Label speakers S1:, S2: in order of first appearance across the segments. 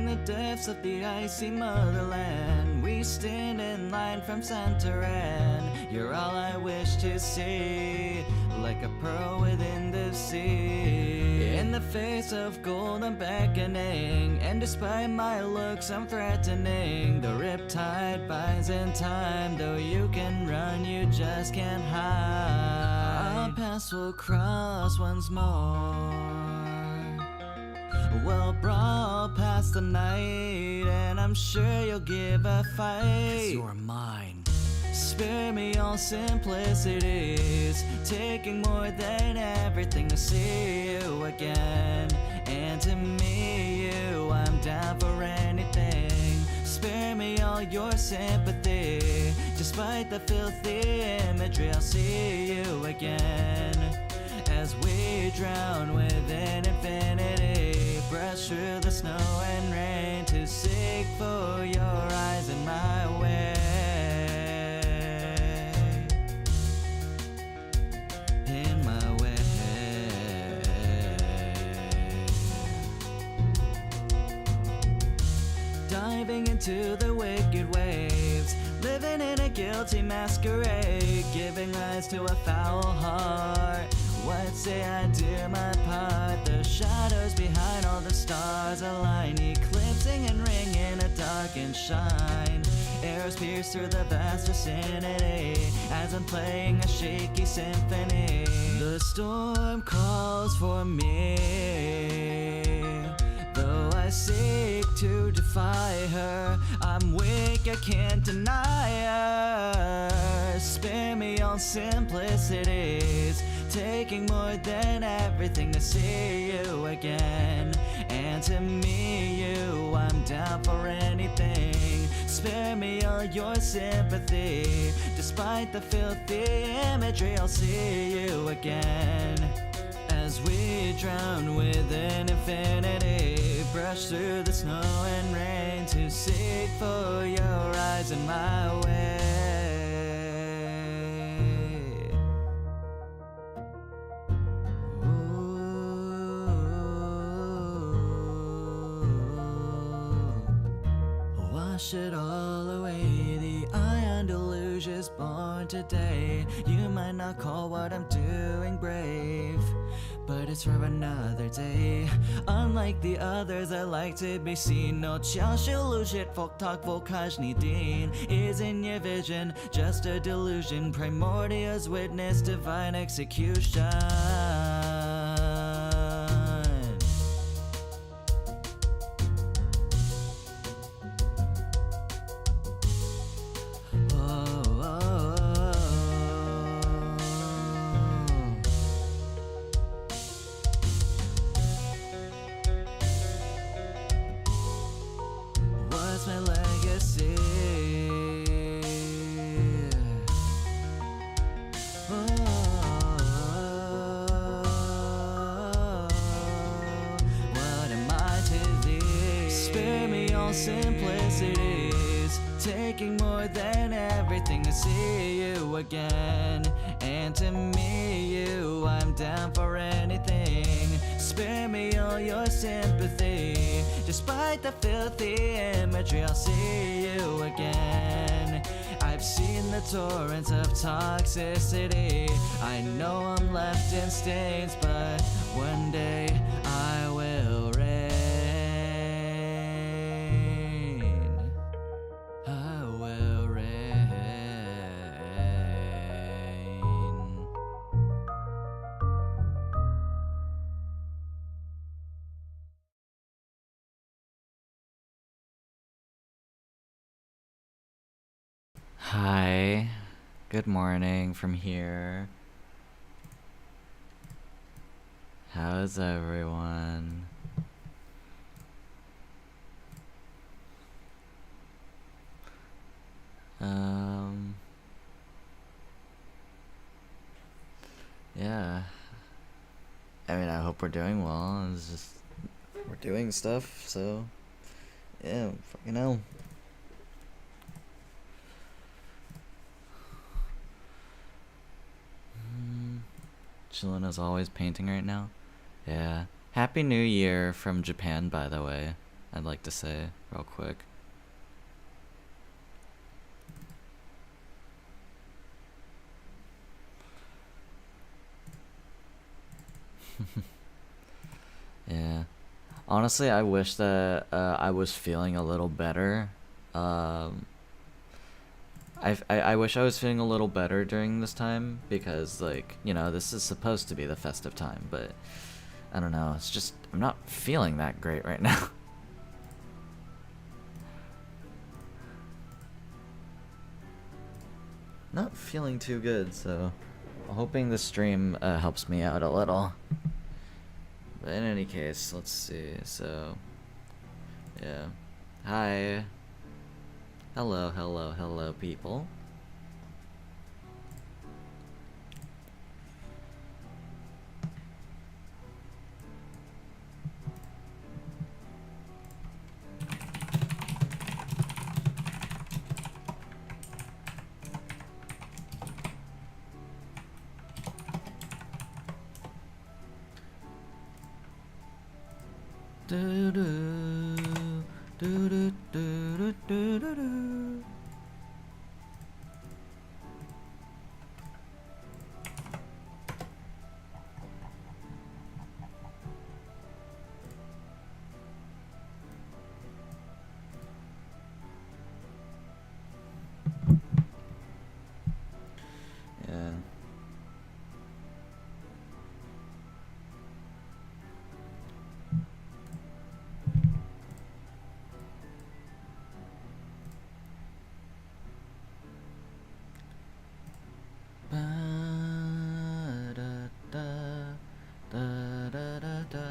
S1: the depths of the icy motherland, we stand in line from sun to end. You're all I wish to see, like a pearl within the sea. In the face of gold I'm beckoning, and despite my looks I'm threatening. The riptide binds in time, though you can run, you just can't hide. Our paths will cross once more. We'll brawl past the night, and I'm sure you'll give a fight. 'Cause you're mine. Spare me all simplicities, taking more than everything to see you again. And to me, you, I'm down for anything. Spare me all your sympathy, despite the filthy imagery, I'll see you again. As we drown within infinity, brush through the snow and rain to seek for your eyes in my way. In my way. Diving into the wicked waves, living in a guilty masquerade, giving rise to a foul heart. What say I do my part? The shadows behind all the stars align, eclipsing and ringing a darkened shine. Arrows pierce through the vast vicinity as I'm playing a shaky symphony. The storm calls for me, though I seek to defy her. I'm weak, I can't deny her. Spare me all simplicities, taking more than everything to see you again. And to me, you, I'm down for anything. Spare me all your sympathy, despite the filthy imagery, I'll see you again. As we drown within infinity, brush through the snow and rain to seek for your eyes in my way. Wash it all away, the ion deluge is born today. You might not call what I'm doing brave, but it's for another day. Unlike the others, I like to be seen. No chashilujit folk talk volkajni din. Is in your vision just a delusion? Primordia's witness divine execution. My legacy. What am I to thee? Spare me all simplicities, taking more than everything to see you again. And to me, you, I'm down for anything. Spare me all your sympathy, despite the filthy imagery, I'll see you again. I've seen the torrents of toxicity, I know I'm left in stains, but one day I will reign. I will reign. Hi, good morning from here. How's everyone? Yeah. I mean, I hope we're doing well. It's just, we're doing stuff, so yeah, fucking hell. Chillin' as always, painting right now. Yeah. Happy New Year from Japan, by the way. I'd like to say real quick. Yeah. Honestly, I wish that I was feeling a little better. I wish I was feeling a little better during this time because, like, you know, this is supposed to be the festive time, but I don't know. It's just, I'm not feeling that great right now. Not feeling too good, so I'm hoping this stream helps me out a little. But in any case, let's see. So, yeah. Hi. Hello, hello, hello, people. Do do do do do do do do. Yeah. Ba da da da da da da.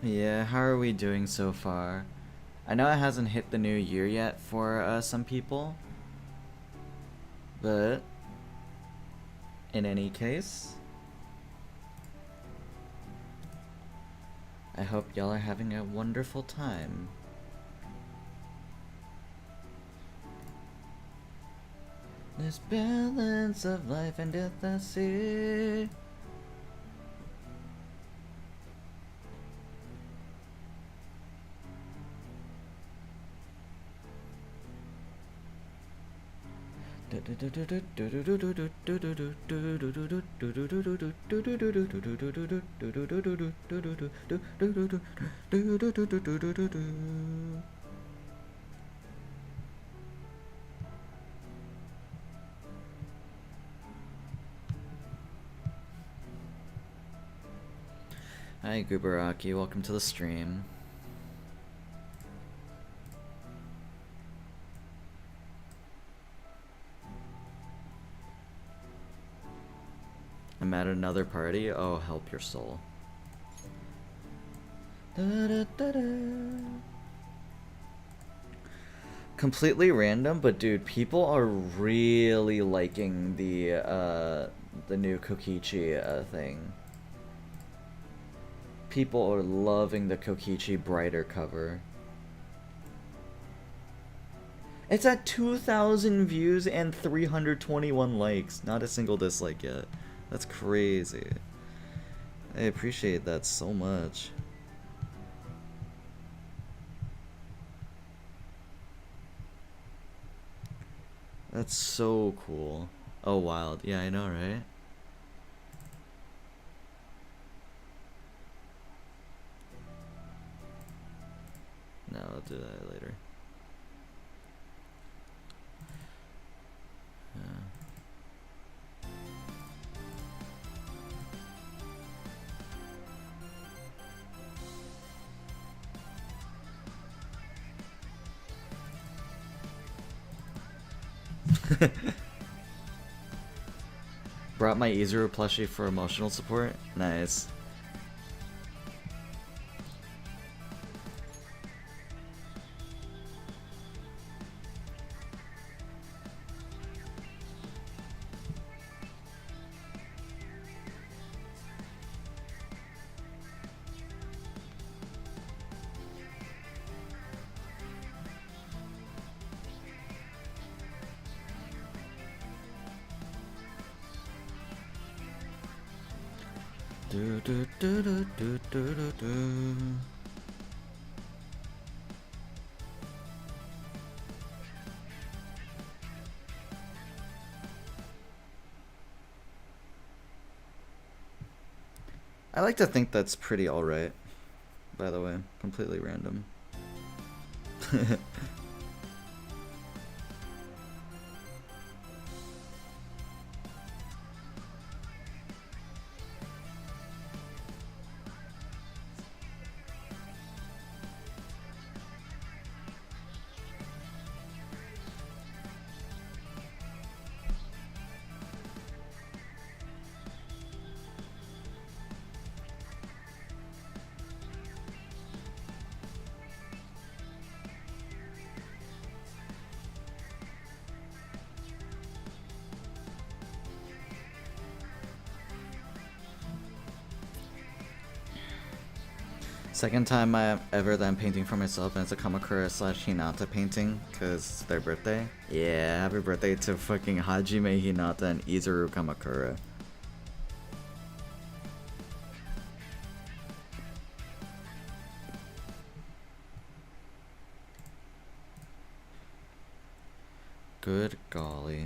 S1: Yeah, how are we doing so far? I know it hasn't hit the new year yet for some people, but in any case, I hope y'all are having a wonderful time. This balance of life and death I see. Hi Gubaraki, welcome to the stream. I'm at another party. Oh, help your soul. Completely random, but dude, people are really liking the new Kokichi thing. People are loving the Kokichi brighter cover. It's at 2,000 views and 321 likes. Not a single dislike yet. That's crazy. I appreciate that so much. That's so cool. Oh, wild. Yeah, I know, right? No, I'll do that later. Brought my Izuru plushie for emotional support. Nice. Do do do do do do do do. I like to think that's pretty alright, by the way. Completely random. Second time I ever that I'm painting for myself, and it's a Kamakura / Hinata painting, because it's their birthday. Yeah, happy birthday to fucking Hajime Hinata and Izuru Kamakura. Good golly.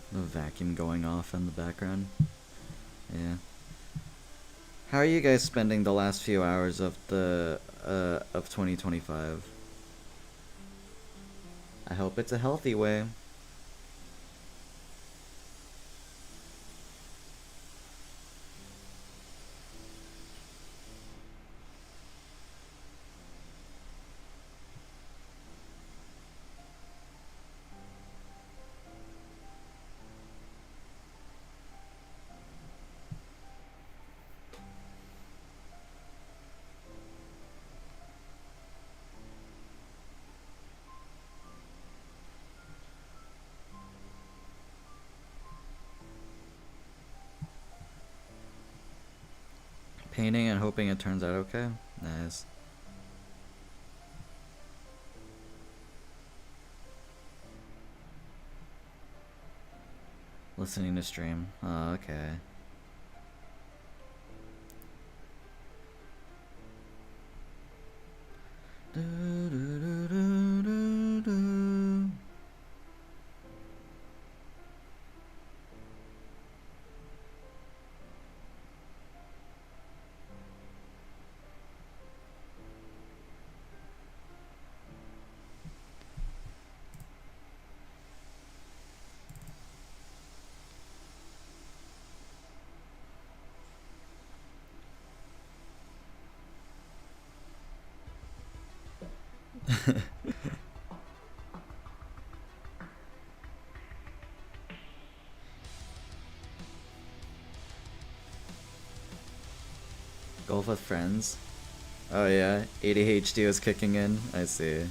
S1: The vacuum going off in the background. Yeah. How are you guys spending the last few hours of the of 2025? I hope it's a healthy way. Painting and hoping it turns out okay. Nice. Listening to stream. Oh, okay. Do, do, do, do, do, do. Golf with friends? Oh yeah, ADHD was kicking in? I see.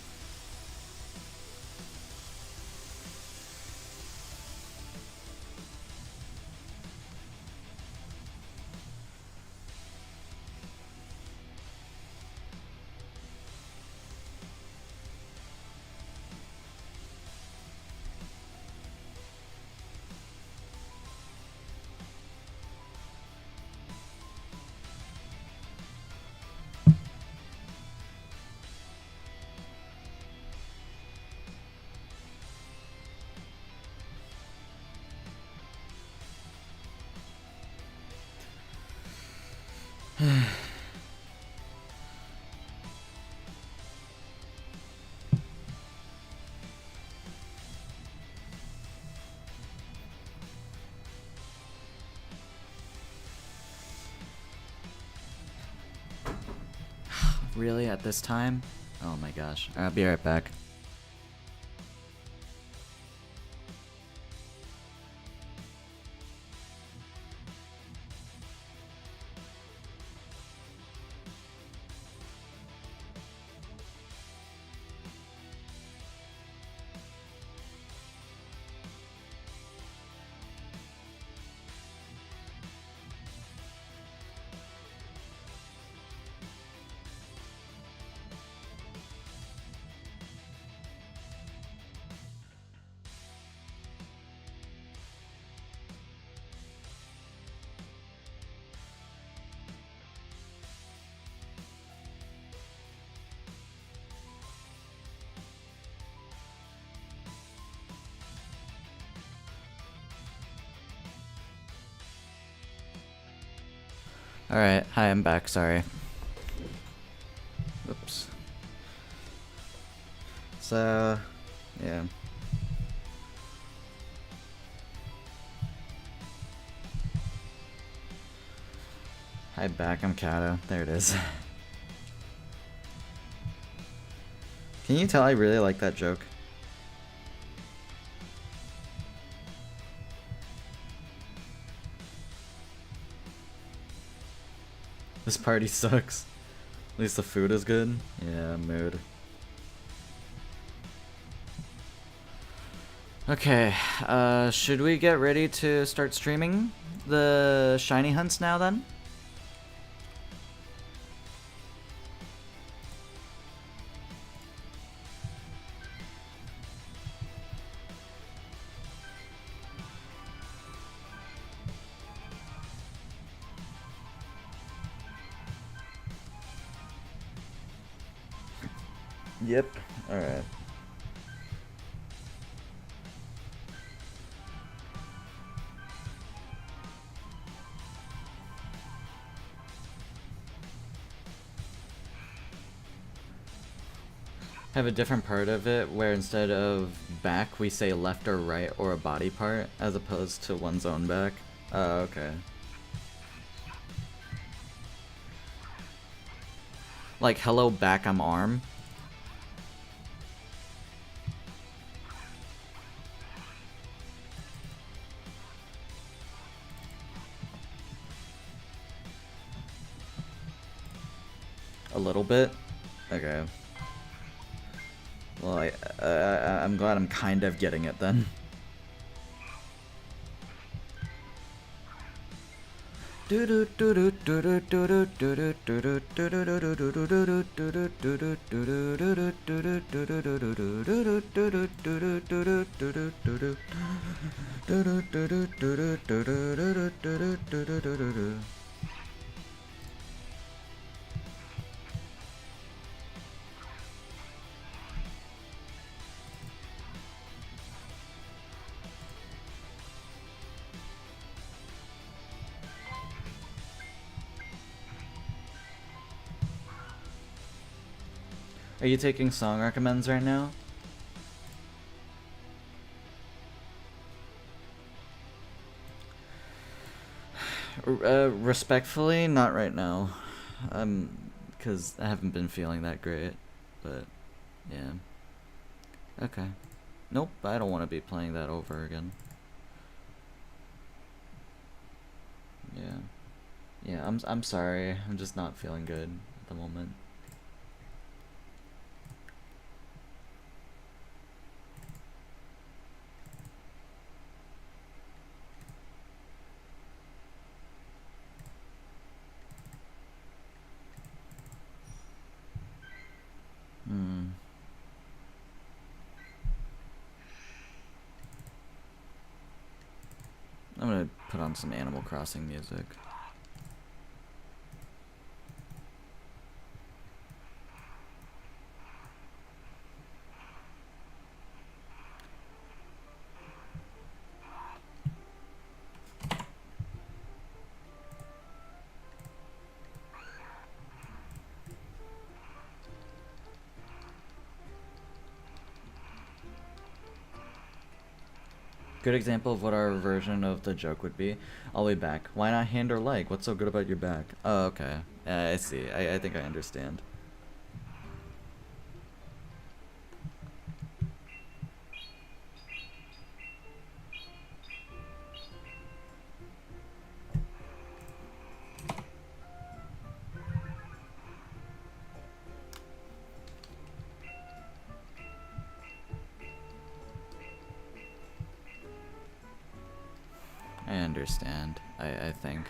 S1: Really, at this time? Oh my gosh. I'll be right back. Alright, hi, I'm back, sorry. Oops. So, yeah. Hi, back, I'm Kato. There it is. Can you tell I really like that joke? This party sucks. At least the food is good. Yeah, mood. Okay, should we get ready to start streaming the shiny hunts now then? Yep, alright. I have a different part of it where instead of back we say left or right or a body part as opposed to one's own back. Oh, okay. Like hello back, I'm arm. A little bit? Okay. Well, I'm glad I'm kind of getting it then. Are you taking song recommends right now? Respectfully, not right now. Because I haven't been feeling that great, but yeah. Okay. Nope, I don't want to be playing that over again. Yeah. Yeah, I'm sorry. I'm just not feeling good at the moment. I'm gonna put on some Animal Crossing music. Good example of what our version of the joke would be. I'll be back. Why not hand or leg? What's so good about your back? Oh, okay. I see. I think I understand. I understand, I think.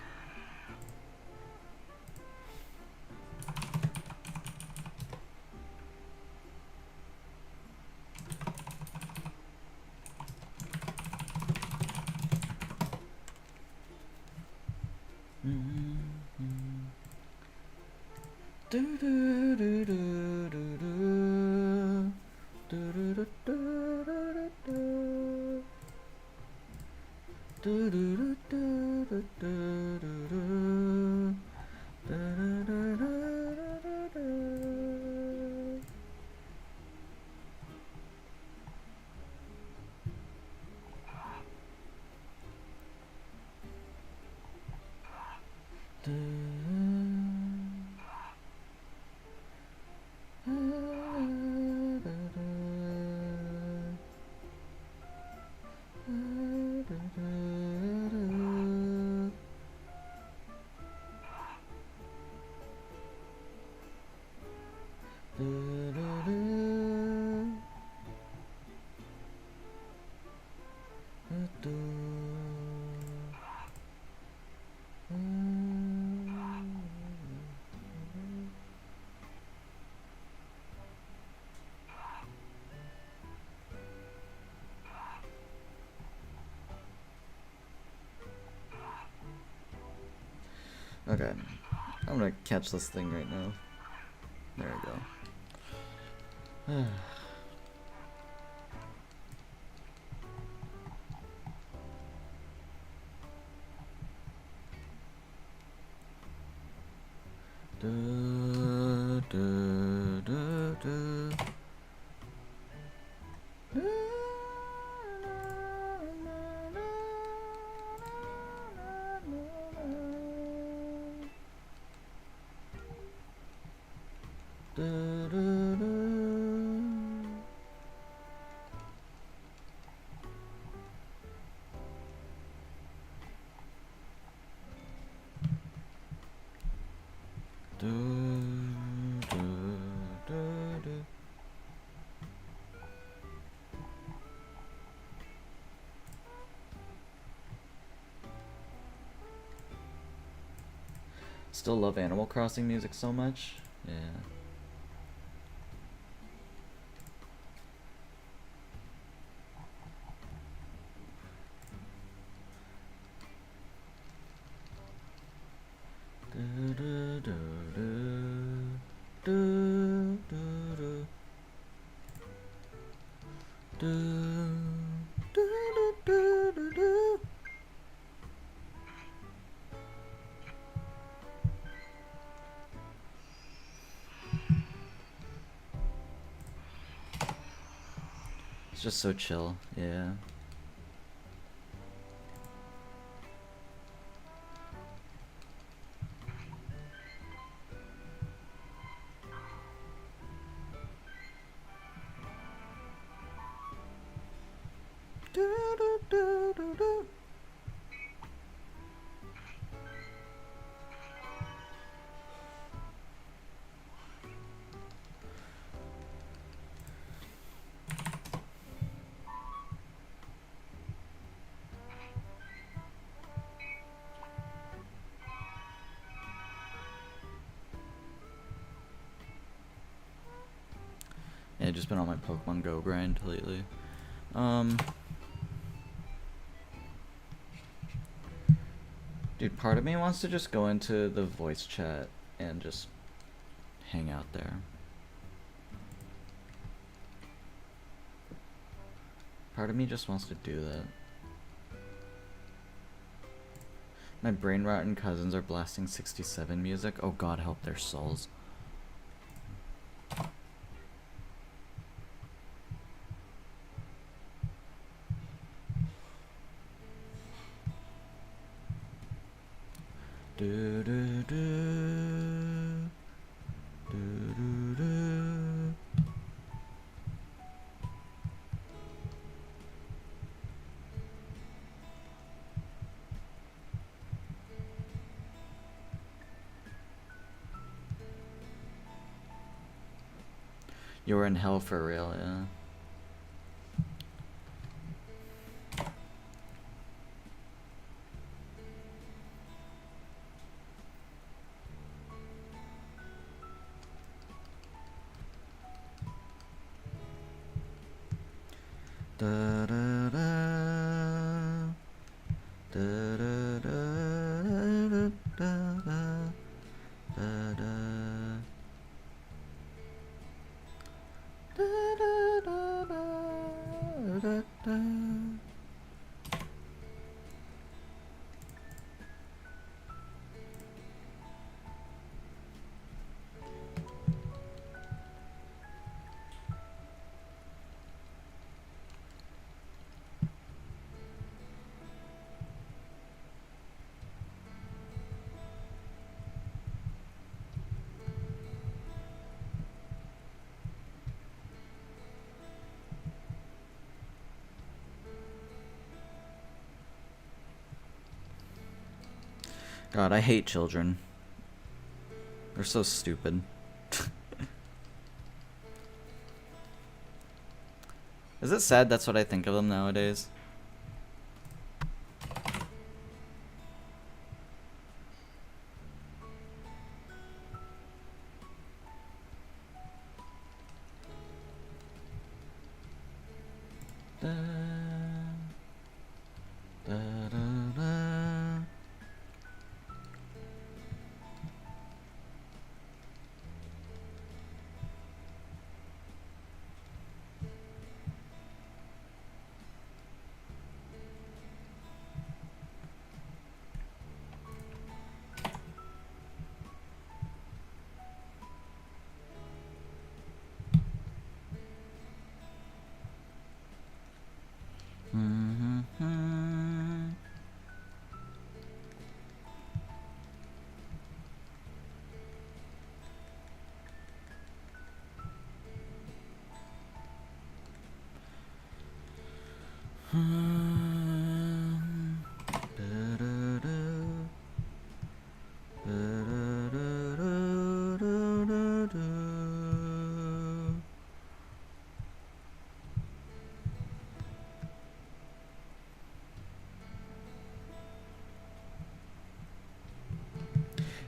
S1: Okay, I'm gonna catch this thing right now. There we go. Still love Animal Crossing music so much. Yeah. It's just so chill, yeah. Yeah, just been on my Pokemon Go grind lately. Dude, part of me wants to just go into the voice chat and just hang out there. Part of me just wants to do that. My brain rotten cousins are blasting 67 music. Oh god, help their souls. Do do do. Do do do. You were in hell for real, yeah. Da da da da da da da da da da. God, I hate children. They're so stupid. Is it sad that's what I think of them nowadays? Da, da, da, da.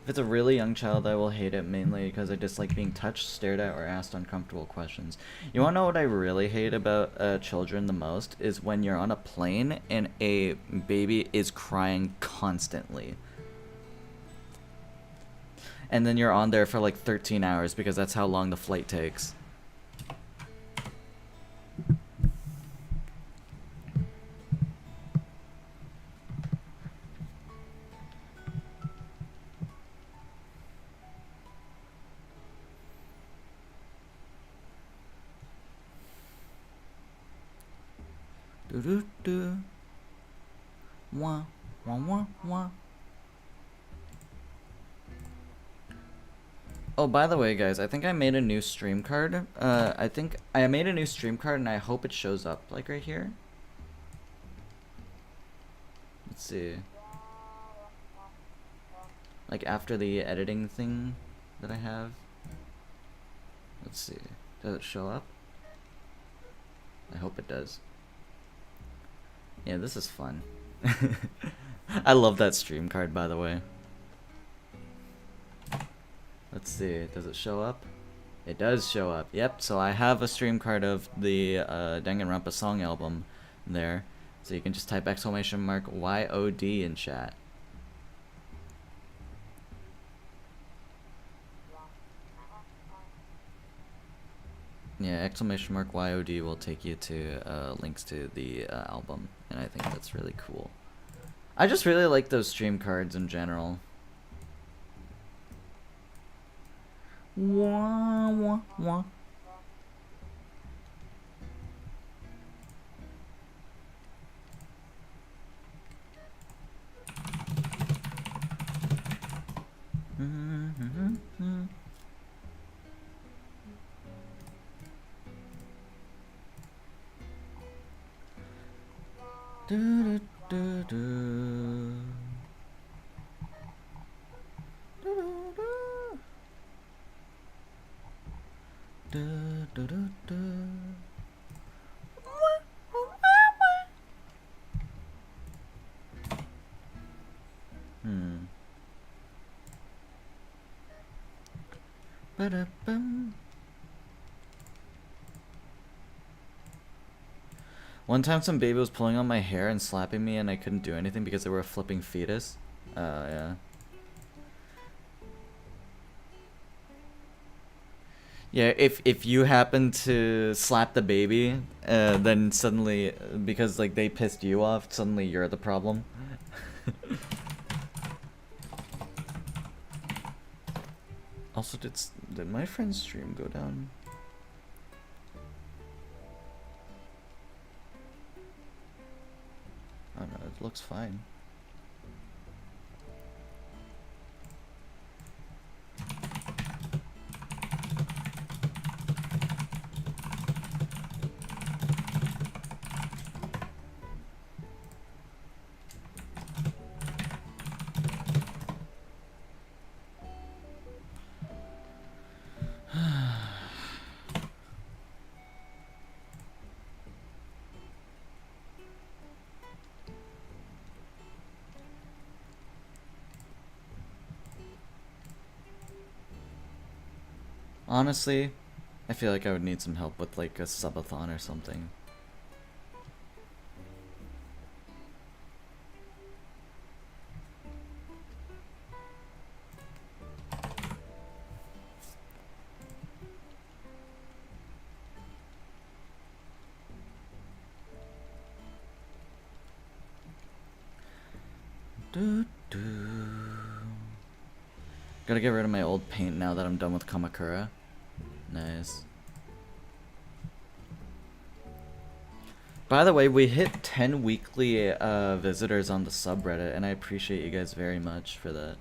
S1: If it's a really young child, I will hate it mainly because I dislike being touched, stared at, or asked uncomfortable questions. You wanna know what I really hate about children the most? Is when you're on a plane and a baby is crying constantly. And then you're on there for like 13 hours because that's how long the flight takes. Do do do. Wah wah wah wah. Oh, by the way, guys, I think I made a new stream card. I think I made a new stream card, and I hope it shows up like right here. Let's see. Like after the editing thing that I have. Let's see. Does it show up? I hope it does. Yeah, this is fun. I love that stream card, by the way. Let's see, does it show up? It does show up, yep. So I have a stream card of the Danganronpa song album there. So you can just type !YOD in chat. Yeah, !YOD will take you to links to the album, and I think that's really cool. I just really like those stream cards in general. Wah, wah, wah. Do, do, do. Do, do, do, do. Ba-da-bum. One time some baby was pulling on my hair and slapping me and I couldn't do anything because they were a flipping fetus. Yeah. Yeah, if you happen to slap the baby, then suddenly, because like they pissed you off, suddenly you're the problem. Also, did my friend's stream go down? I don't know, it looks fine. Honestly, I feel like I would need some help with like a subathon or something. Gotta get rid of my old paint now that I'm done with Kamakura. Nice. By the way, we hit 10 weekly visitors on the subreddit, and I appreciate you guys very much for that.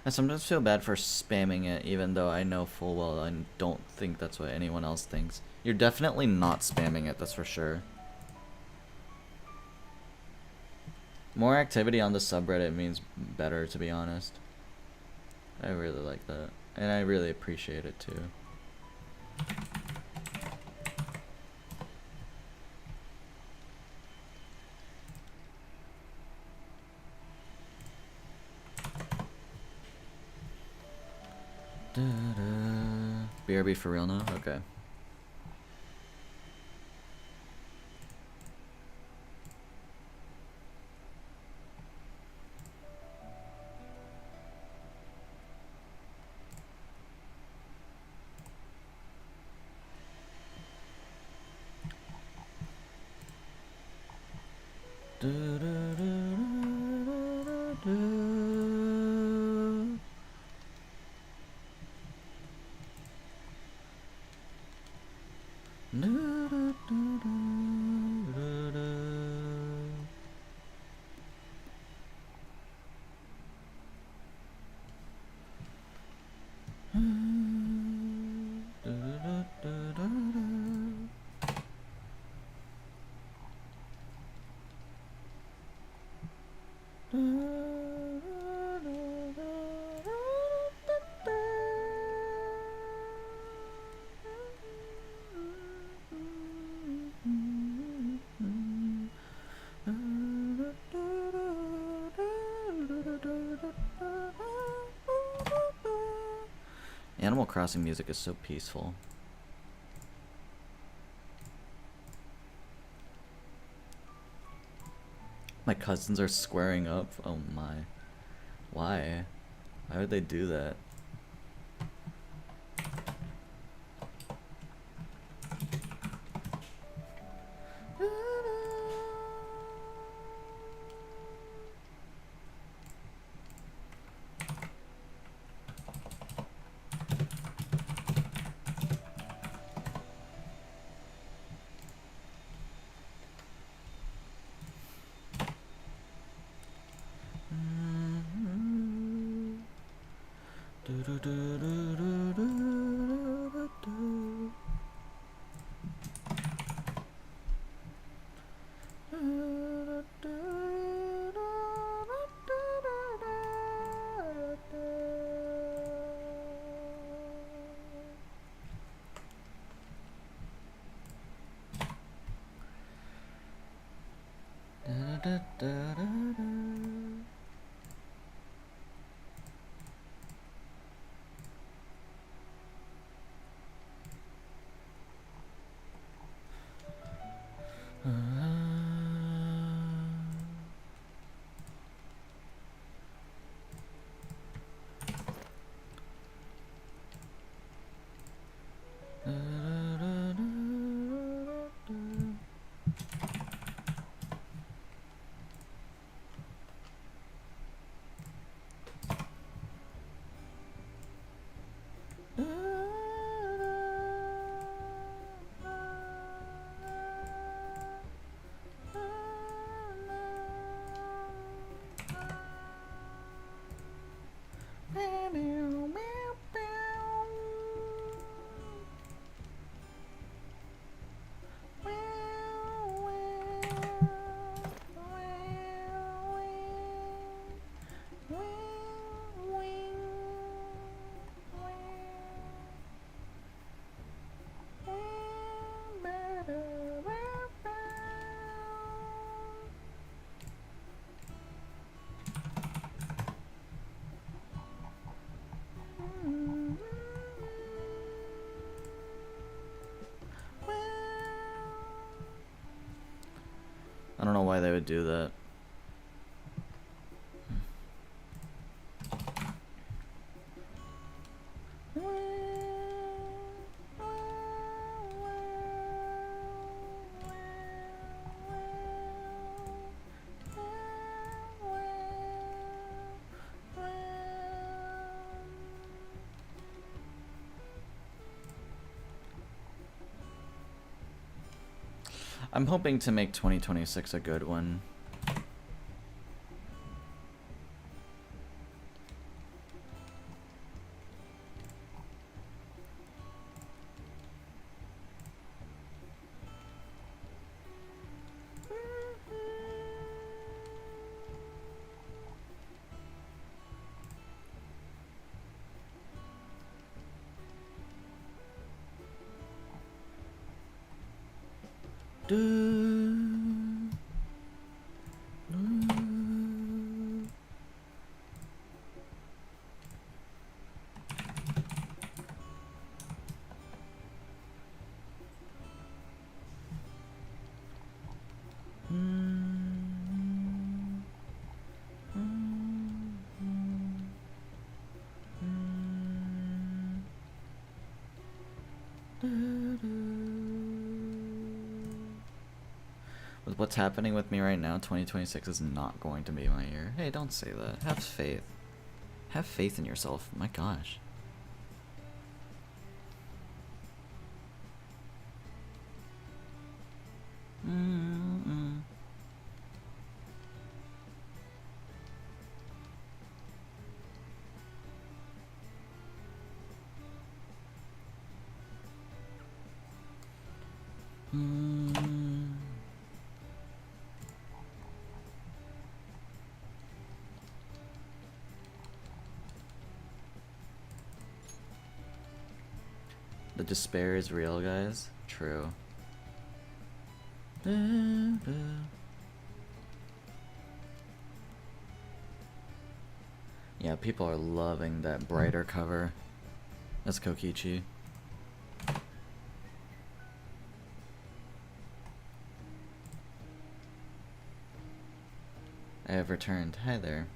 S1: I sometimes feel bad for spamming it, even though I know full well I don't think that's what anyone else thinks. You're definitely not spamming it, that's for sure. More activity on the subreddit means better, to be honest. I really like that, and I really appreciate it too. BRB for real now? Okay. Animal Crossing music is so peaceful. My cousins are squaring up. Oh my. Why? Why would they do that? I don't know why they would do that. I'm hoping to make 2026 a good one. With what's happening with me right now, 2026 is not going to be my year. Hey, don't say that. Have faith. Have faith in yourself. My gosh. The despair is real, guys. True. Yeah, people are loving that brighter cover. That's Kokichi. I have returned. Hi there.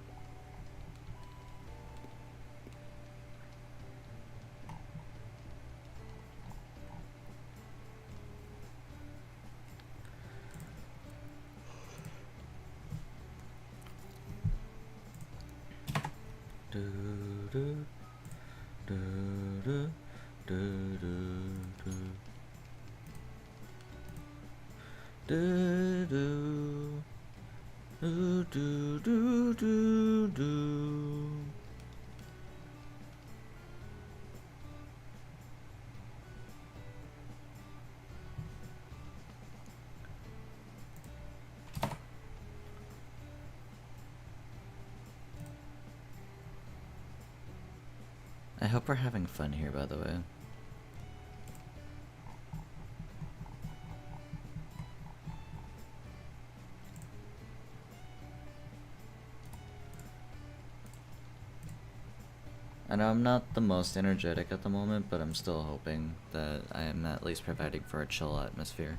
S1: I hope we're having fun here, by the way. I know I'm not the most energetic at the moment, but I'm still hoping that I am at least providing for a chill atmosphere.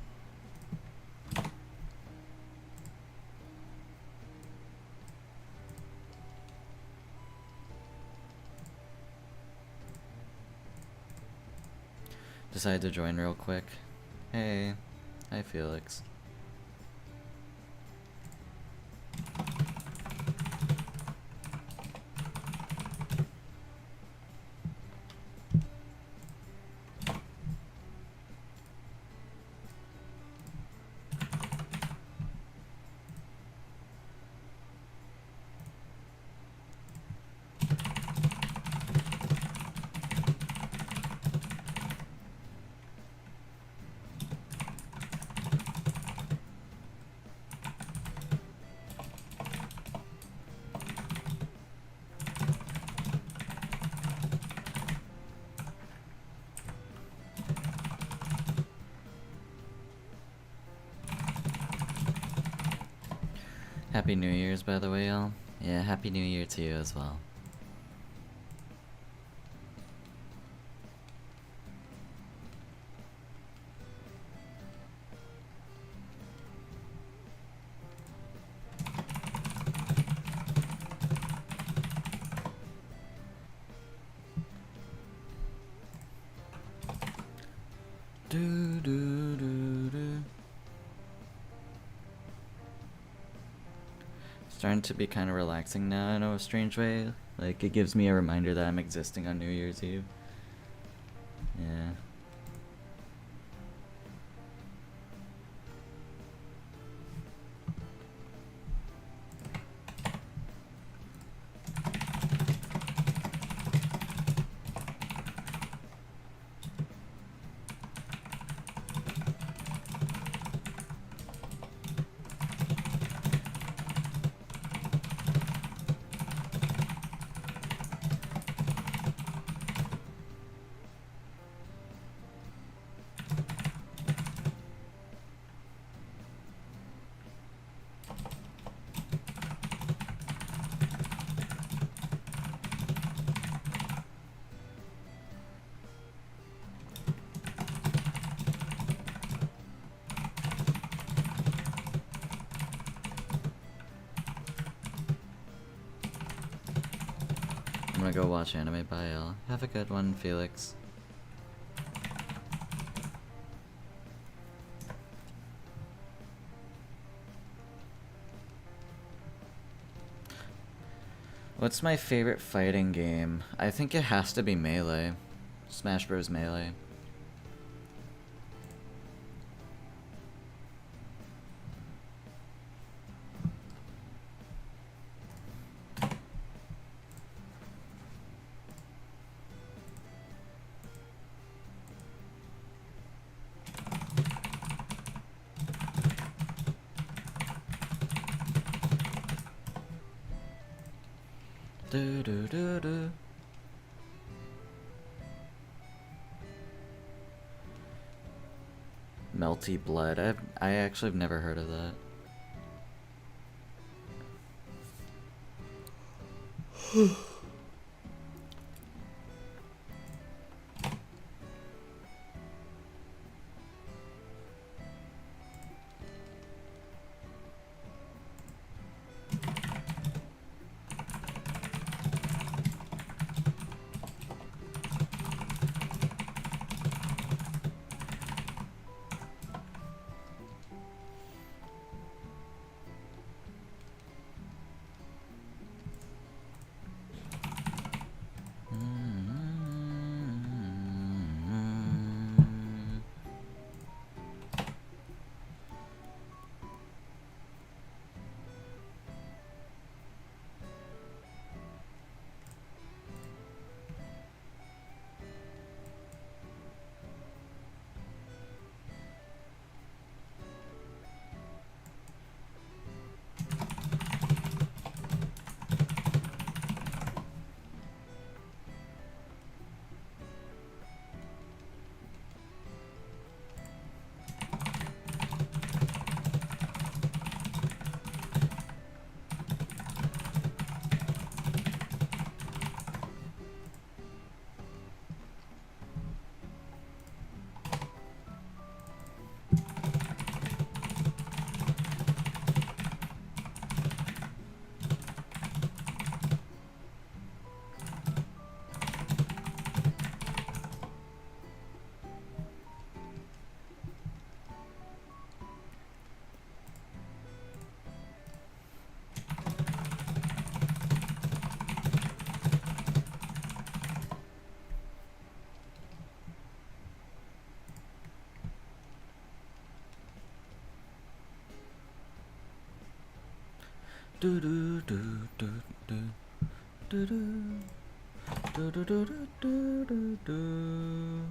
S1: Decided to join real quick. Hey. Hi, Felix. Happy New Year's, by the way, y'all. Yeah, Happy New Year to you as well. Starting to be kind of relaxing now in a strange way. Like, it gives me a reminder that I'm existing on New Year's Eve. Yeah. I'm gonna go watch anime. Bye, y'all. Have a good one, Felix. What's my favorite fighting game? I think it has to be Melee. Smash Bros. Melee. Do do do do. Melty Blood. I actually have never heard of that. Do do do do do do do do do do do do do.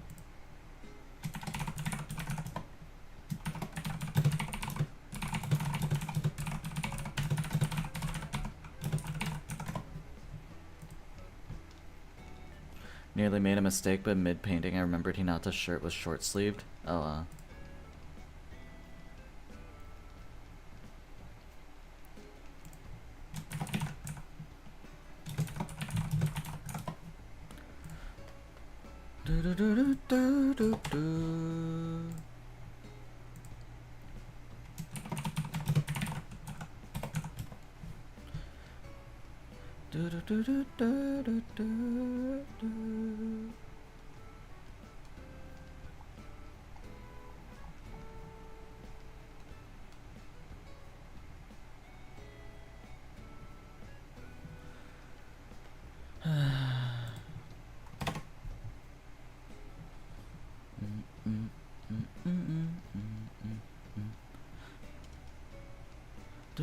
S1: Nearly made a mistake, but mid-painting I remembered Hinata's shirt was short-sleeved. Oh, do do do do do do. Do do do do do do do do.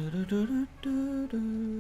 S1: Do do do do do do.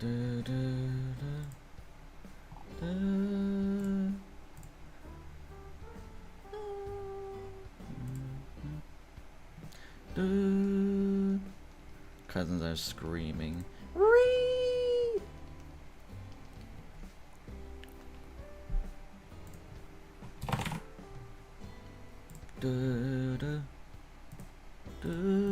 S1: Do, do, do, do. Do. Cousins are screaming. Ree! Do, do, do.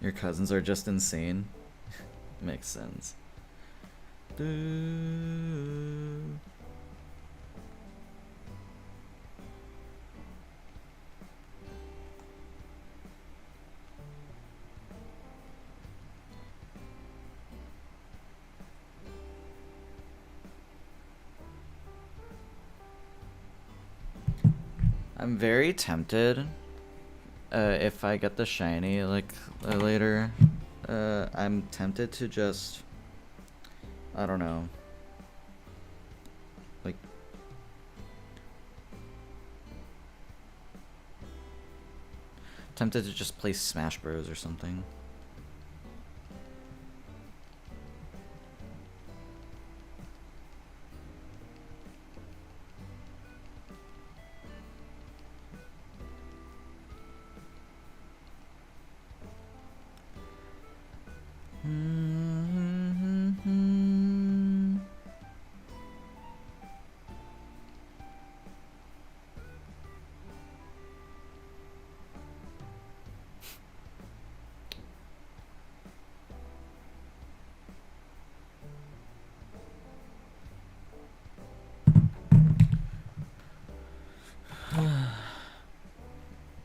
S1: Your cousins are just insane. Makes sense. I'm very tempted. If I get the shiny like later, I'm tempted to just, I don't know, like tempted to just play Smash Bros or something.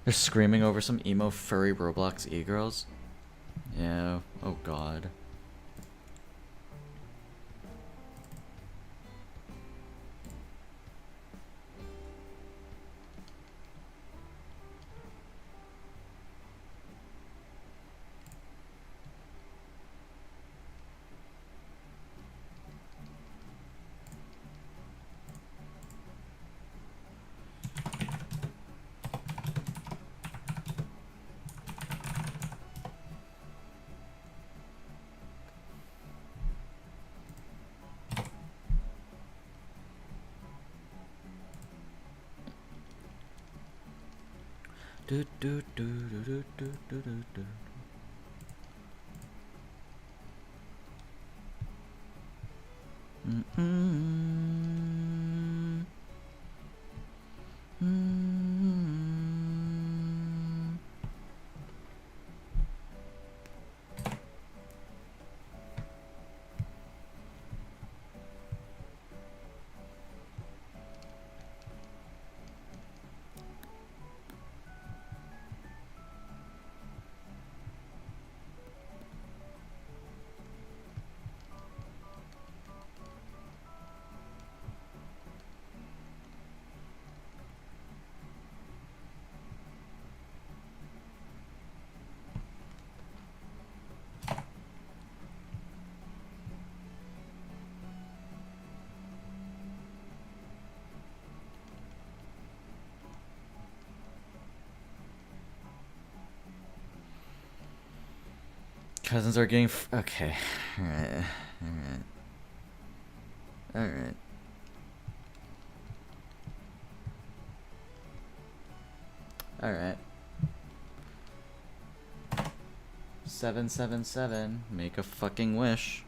S1: They're screaming over some emo furry Roblox e-girls. Yeah, oh god. Do do do do do do do do do. Cousins are getting okay. Alright. Alright. 777. Make a fucking wish.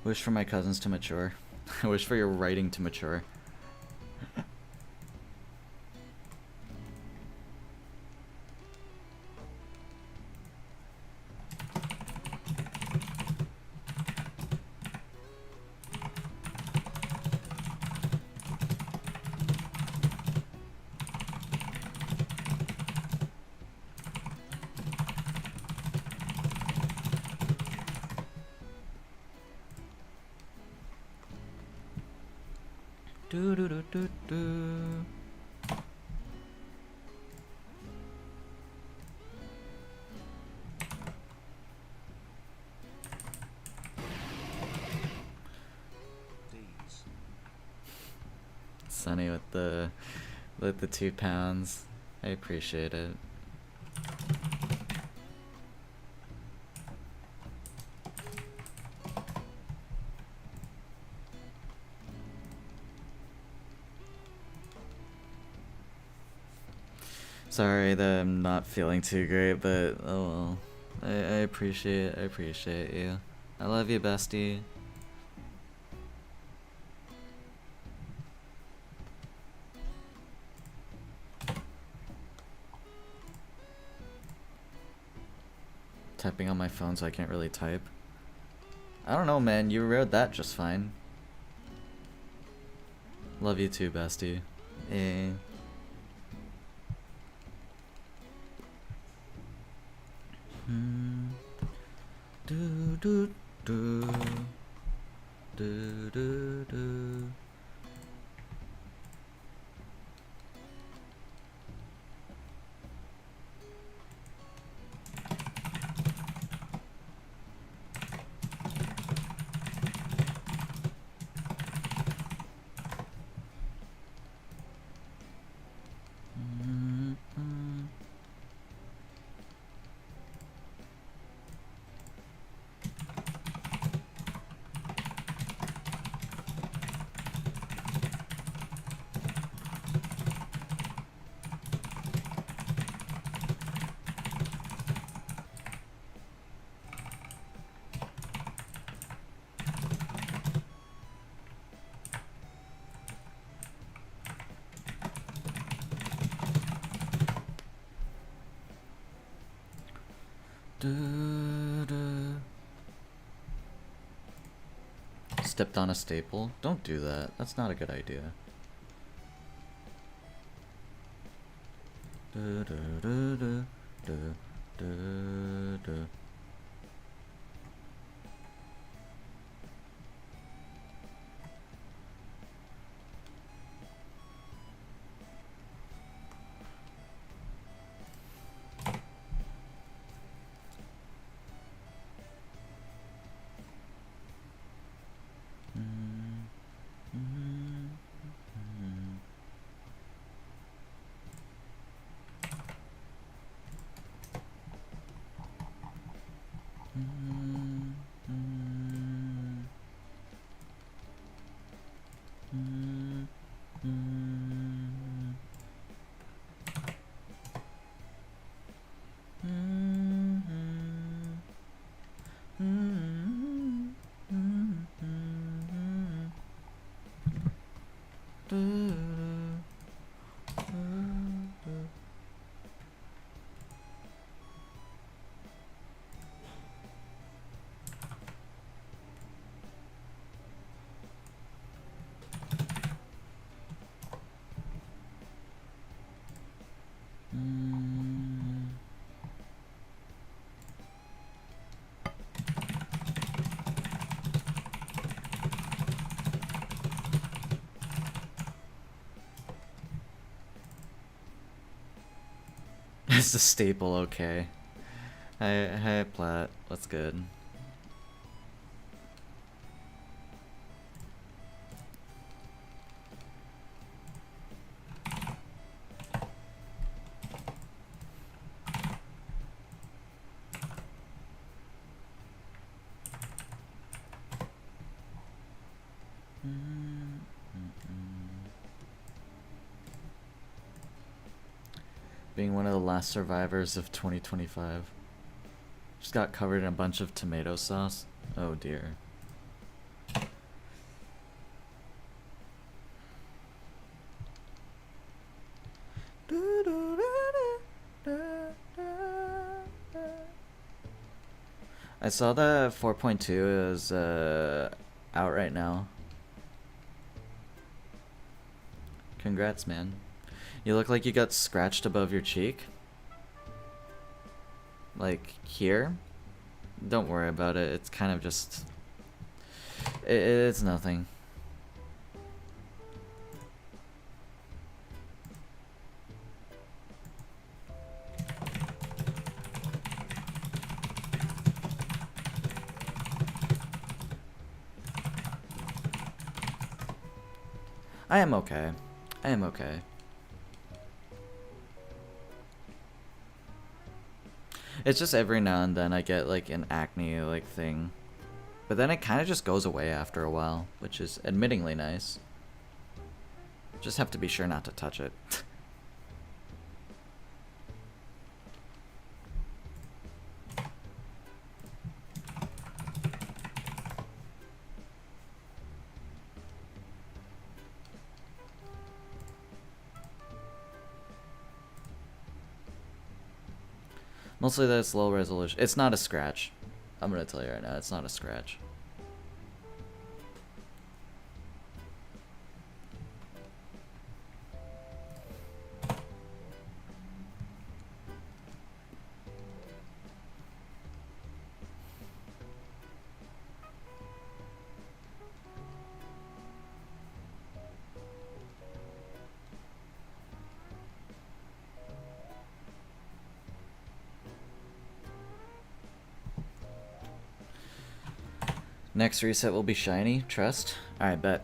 S1: Wish for my cousins to mature. I wish for your writing to mature. Do do do do do. Sunny with the 2 pounds. I appreciate it. Sorry that I'm not feeling too great, but oh well. I appreciate you. I love you, bestie. Typing on my phone so I can't really type. I don't know, man. You wrote that just fine. Love you too, bestie. Eh. Do do do do do do. Stepped on a staple? Don't do that. That's not a good idea. It's a staple, okay. Hi, Plat. What's good? Being one of the last survivors of 2025. Just got covered in a bunch of tomato sauce. Oh dear. I saw that 4.2 is out right now. Congrats, man. You look like you got scratched above your cheek. Like here. Don't worry about it. It's kind of just... It's nothing. I am okay. I am okay. It's just every now and then I get like an acne like thing. But then it kind of just goes away after a while, which is admittingly nice. Just have to be sure not to touch it. Mostly that it's low resolution. It's not a scratch. I'm gonna tell you right now, it's not a scratch. Next reset will be shiny, trust? Alright, bet.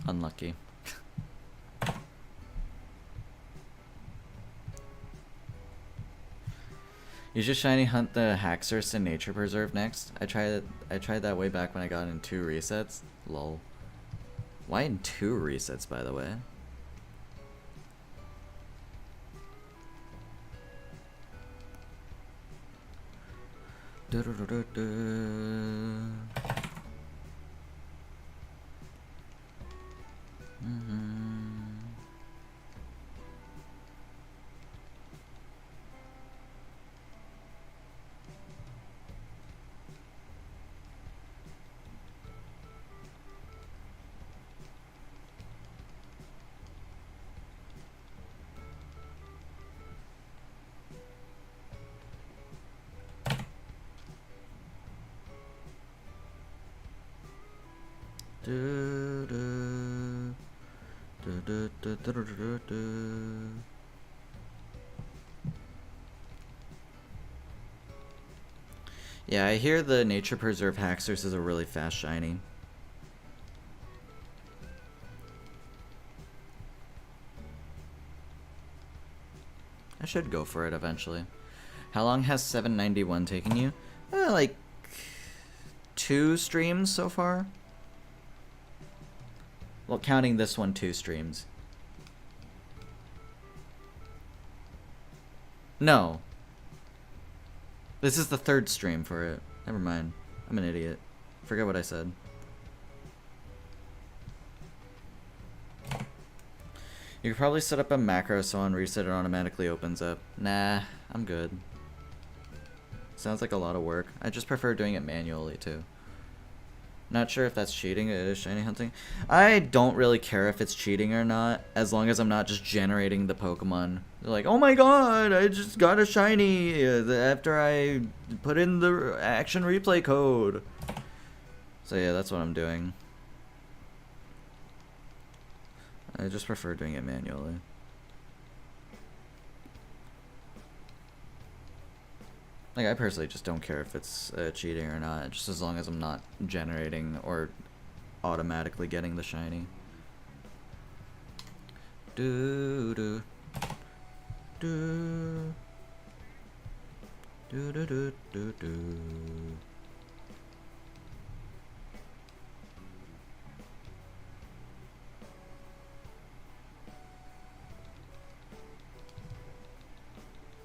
S1: Unlucky. You should shiny hunt the Haxorus in Nature Preserve next. I tried that way back when I got in 2 resets. Lol. Why in 2 resets, by the way? Yeah, I hear the Nature Preserve Haxorus is a really fast shiny. I should go for it eventually. How long has 791 taken you? Like 2 streams so far. Well, counting this one, 2 streams. No. This is the 3rd stream for it. Never mind. I'm an idiot. Forget what I said. You could probably set up a macro so on reset it automatically opens up. Nah, I'm good. Sounds like a lot of work. I just prefer doing it manually too. Not sure if that's cheating. It is shiny hunting. I don't really care if it's cheating or not, as long as I'm not just generating the Pokemon. They're like, oh my god, I just got a shiny after I put in the action replay code. So yeah, that's what I'm doing. I just prefer doing it manually. Like, I personally just don't care if it's cheating or not, just as long as I'm not generating or automatically getting the shiny. Do do do do do do do do.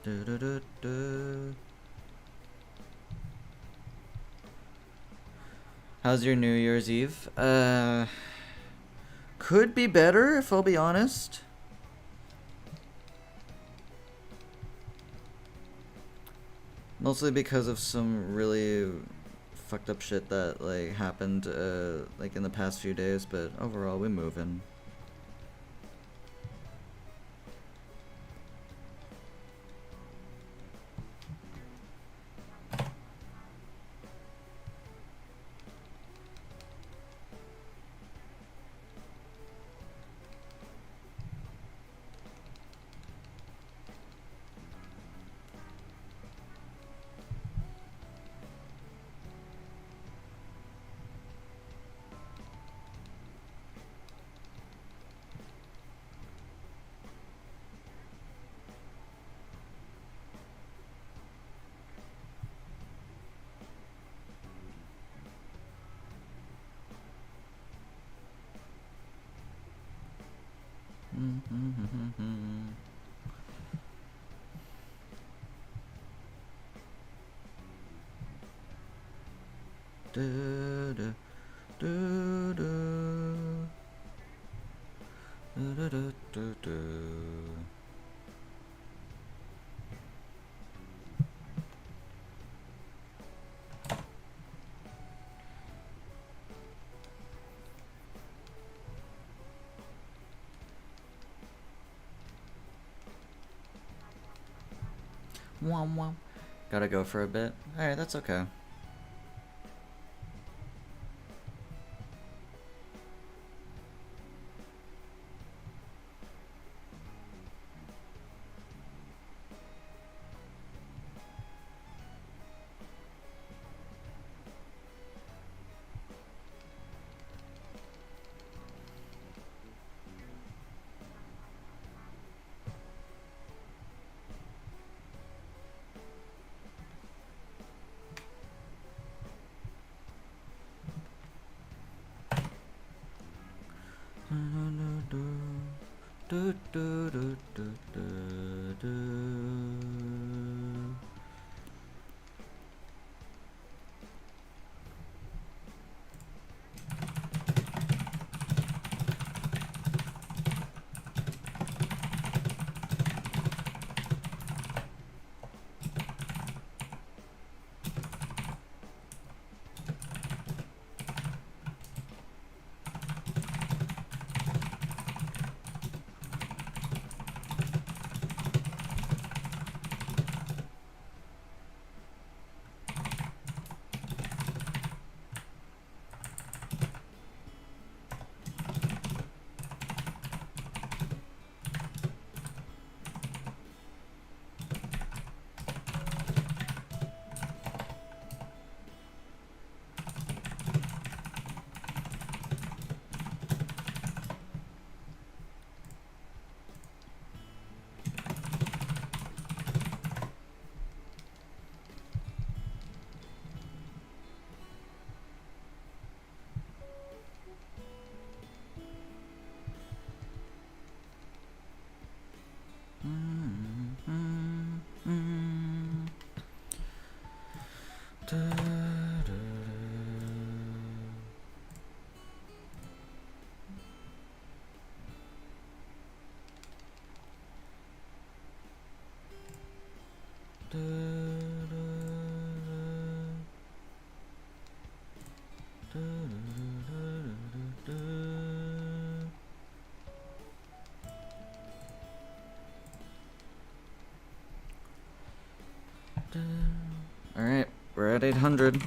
S1: Do do do do. How's your New Year's Eve? Could be better, if I'll be honest. Mostly because of some really fucked up shit that like happened like in the past few days, but overall we're moving. Do, do, do, do. Do, do, do, do, do. Wom wom. Gotta go for a bit. Alright, that's okay. Do, do, do, do, do, do. at 800.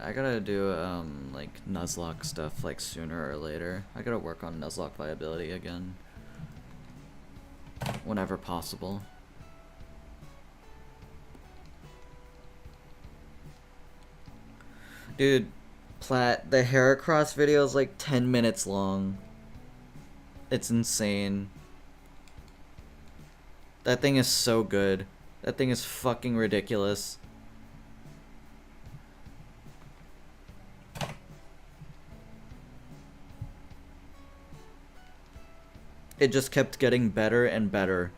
S1: I gotta do like Nuzlocke stuff like sooner or later. I gotta work on Nuzlocke viability again, whenever possible. Dude, Platt, the Heracross video is like 10 minutes long. It's insane. That thing is so good. That thing is fucking ridiculous. It just kept getting better and better.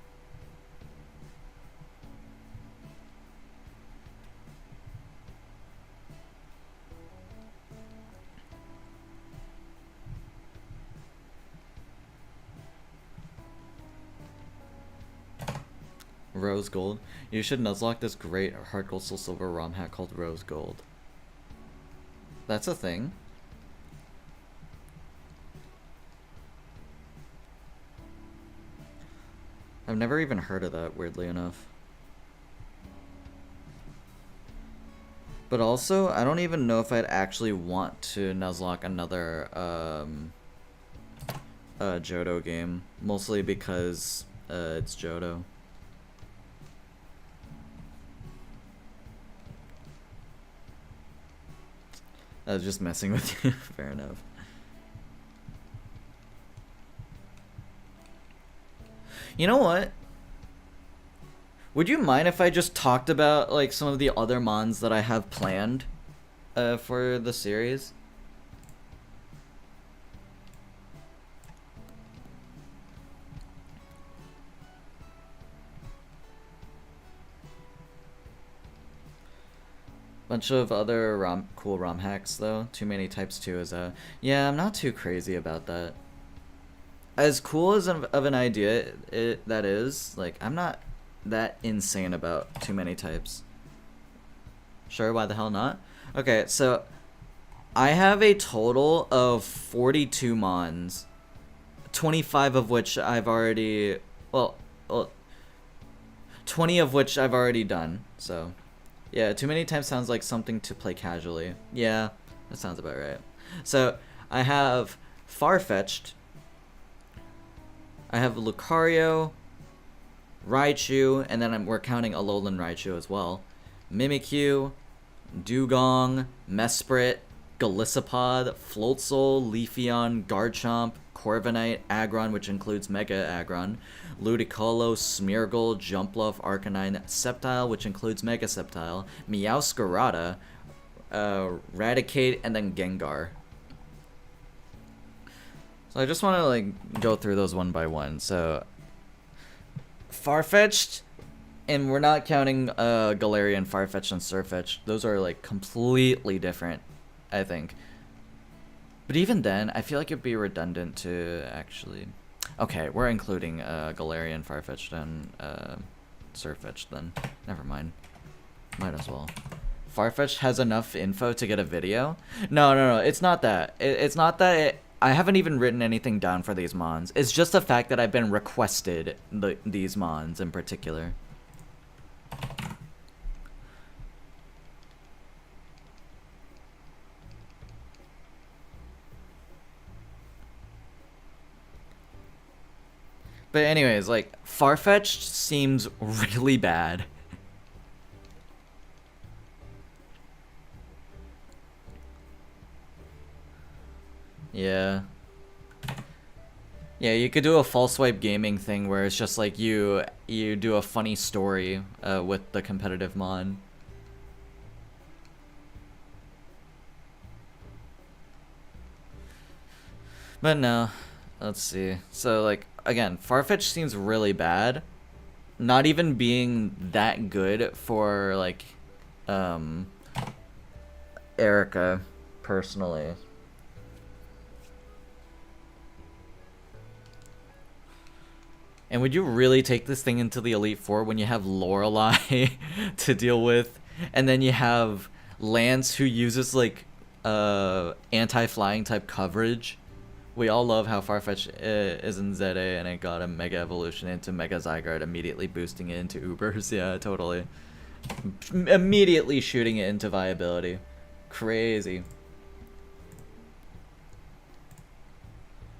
S1: Rose Gold. You should nuzlocke this great Heart Gold Soul Silver ROM hack called Rose Gold. That's a thing. I've never even heard of that, weirdly enough. But also, I don't even know if I'd actually want to nuzlocke another Johto game. Mostly because it's Johto. I was just messing with you. Fair enough. You know what? Would you mind if I just talked about like some of the other mons that I have planned for the series? Bunch of other cool ROM hacks though. Too many types 2 is a... Yeah, I'm not too crazy about that. As cool as of an idea that is, like, I'm not that insane about too many types. Sure, why the hell not? Okay, so I have a total of 42 mons, 25 of which I've already, well, 20 of which I've already done, so yeah, too many times sounds like something to play casually. Yeah, that sounds about right. So I have Farfetch'd, I have Lucario, Raichu, and then we're counting Alolan Raichu as well. Mimikyu, Dugong, Mesprit, Golisopod, Floatzel, Leafeon, Garchomp, Corviknight, Aggron, which includes Mega Aggron, Ludicolo, Smeargle, Jumpluff, Arcanine, Sceptile, which includes Mega Sceptile, Meowscarada, Raticate, and then Gengar. So I just want to like go through those one by one. So Farfetch'd, and we're not counting Galarian, Farfetch'd, and Sirfetch'd. Those are like completely different, I think. But even then, I feel like it'd be redundant to actually... Okay, we're including Galarian, Farfetch'd, and Sirfetch'd then. Never mind. Might as well. Farfetch'd has enough info to get a video? No, it's not that. It's not that I haven't even written anything down for these mons. It's just the fact that I've been requested these mons in particular. But anyways, like, Farfetch'd seems really bad. Yeah. Yeah, you could do a false swipe gaming thing where it's just like you do a funny story with the competitive mon. But no, let's see. So like again, Farfetch seems really bad. Not even being that good for like Erica personally. And would you really take this thing into the Elite Four when you have Lorelei to deal with, and then you have Lance who uses like anti-flying type coverage? We all love how Farfetch is in ZA and it got a Mega Evolution into Mega Zygarde, immediately boosting it into Ubers. Yeah, totally. Immediately shooting it into viability. Crazy.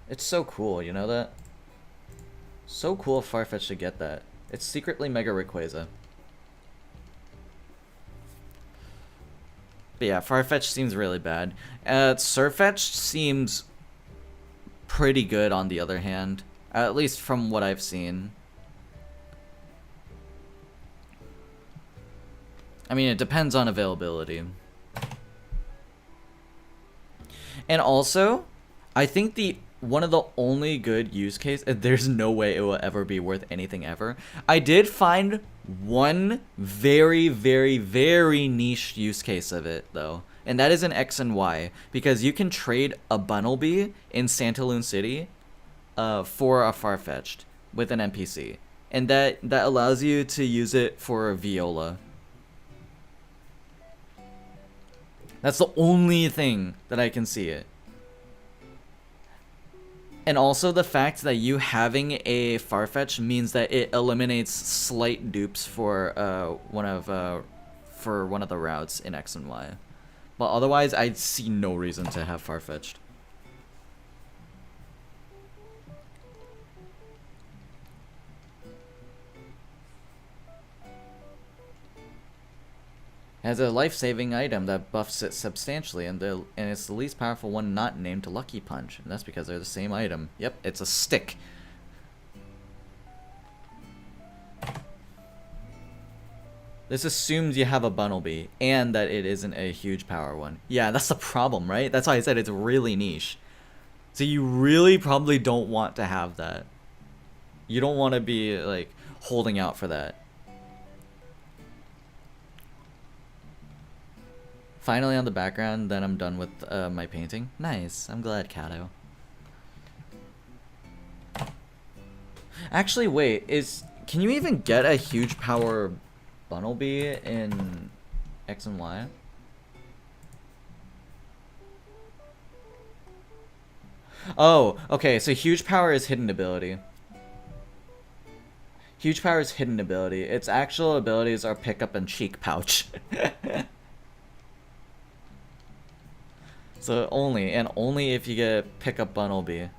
S1: It's so cool, you know that? So cool of Farfetch to get that. It's secretly Mega Rayquaza. But yeah, Farfetch seems really bad. Surfetch seems pretty good on the other hand. At least from what I've seen. I mean, it depends on availability. And also, I think one of the only good use case, there's no way it will ever be worth anything ever. I did find one very, very, very niche use case of it though, and that is an X and Y, because you can trade a Bunnelby in Santaloon City for a Farfetch'd with an NPC, and that allows you to use it for Viola. That's the only thing that I can see it. And also the fact that you having a Farfetch means that it eliminates slight dupes for one of the routes in X and Y. But otherwise, I see no reason to have Farfetch'd. Has a life-saving item that buffs it substantially, and it's the least powerful one not named Lucky Punch. And that's because they're the same item. Yep, it's a stick. This assumes you have a Bunnelby, and that it isn't a huge power one. Yeah, that's the problem, right? That's why I said it's really niche. So you really probably don't want to have that. You don't want to be, like, holding out for that. Finally on the background, then I'm done with my painting. Nice. I'm glad, Kato. Actually, wait. Can you even get a huge power Bunnelby in X and Y? Oh, okay. So huge power is hidden ability. Huge power is hidden ability. Its actual abilities are pickup and cheek pouch. So only if you get pick up Bunnelby.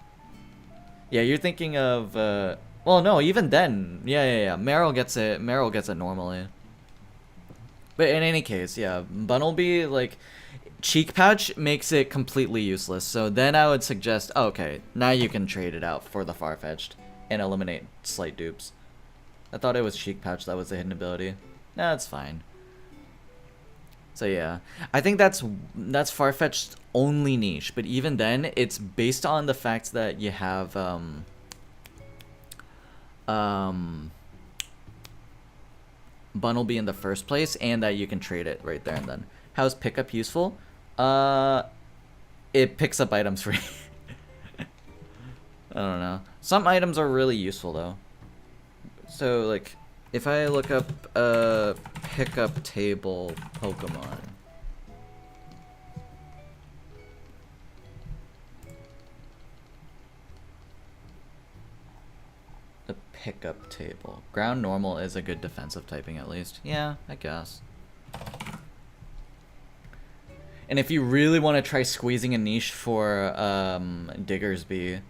S1: Yeah, you're thinking of well, no, even then. Yeah. Meryl gets it normally. But in any case, yeah, Bunnelby, like, cheek pouch makes it completely useless. So then I would suggest, okay, now you can trade it out for the Farfetch'd and eliminate slight dupes. I thought it was cheek pouch that was the hidden ability. Nah, it's fine. So yeah, I think that's Farfetch'd only niche, but even then, it's based on the fact that you have Bunnelby in the first place, and that you can trade it right there and then. How's pickup useful? It picks up items for you. I don't know. Some items are really useful though. So like, if I look up pickup table Pokemon. The pickup table. Ground normal is a good defensive typing at least. Yeah, I guess. And if you really want to try squeezing a niche for Diggersby,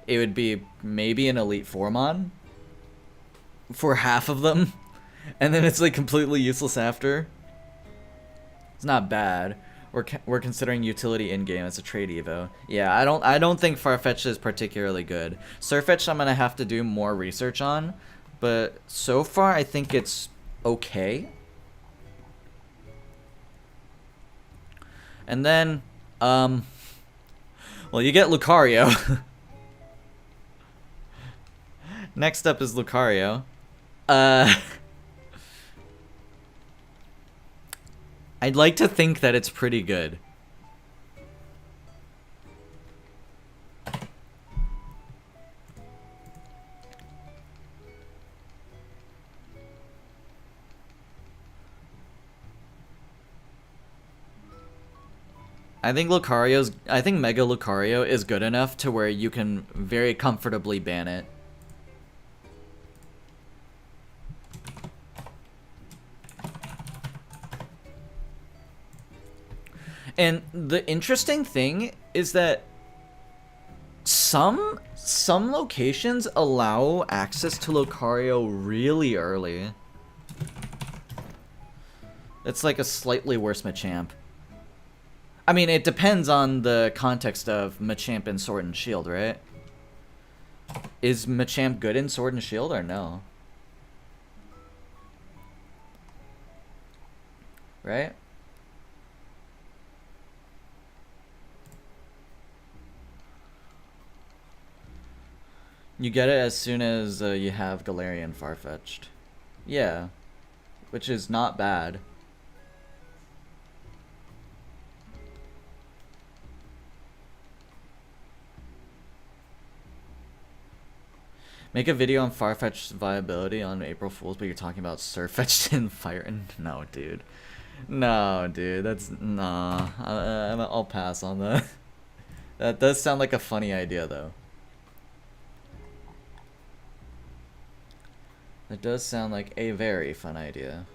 S1: it would be maybe an Elite Formon for half of them, and then it's like completely useless after. It's not bad. We're considering utility in game as a trade evo. Yeah, I don't think Farfetch'd is particularly good. Surfetch'd I'm gonna have to do more research on, but so far I think it's okay. And then well, you get Lucario. Next up is Lucario. I'd like to think that it's pretty good. I think Mega Lucario is good enough to where you can very comfortably ban it. And the interesting thing is that some locations allow access to Lucario really early. It's like a slightly worse Machamp. I mean, it depends on the context of Machamp and Sword and Shield, right? Is Machamp good in Sword and Shield or no? Right? You get it as soon as you have Galarian Farfetch'd. Yeah. Which is not bad. Make a video on Farfetch'd viability on April Fool's, but you're talking about Surfetch'd and Fire. No, dude. No, dude. That's... Nah. I'll pass on that. That does sound like a funny idea, though. That does sound like a very fun idea.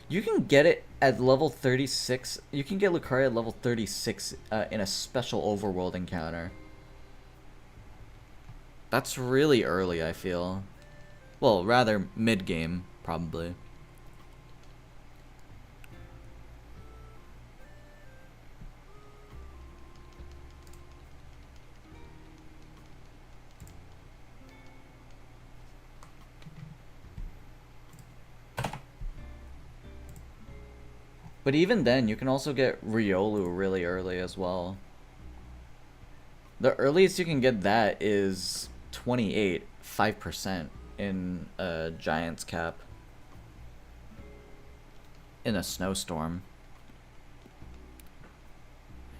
S1: You can get it at level 36. You can get Lucario at level 36 in a special overworld encounter. That's really early, I feel. Well, rather mid-game, probably. But even then, you can also get Riolu really early as well. The earliest you can get that is 28, 5% in a Giant's Cap. In a snowstorm.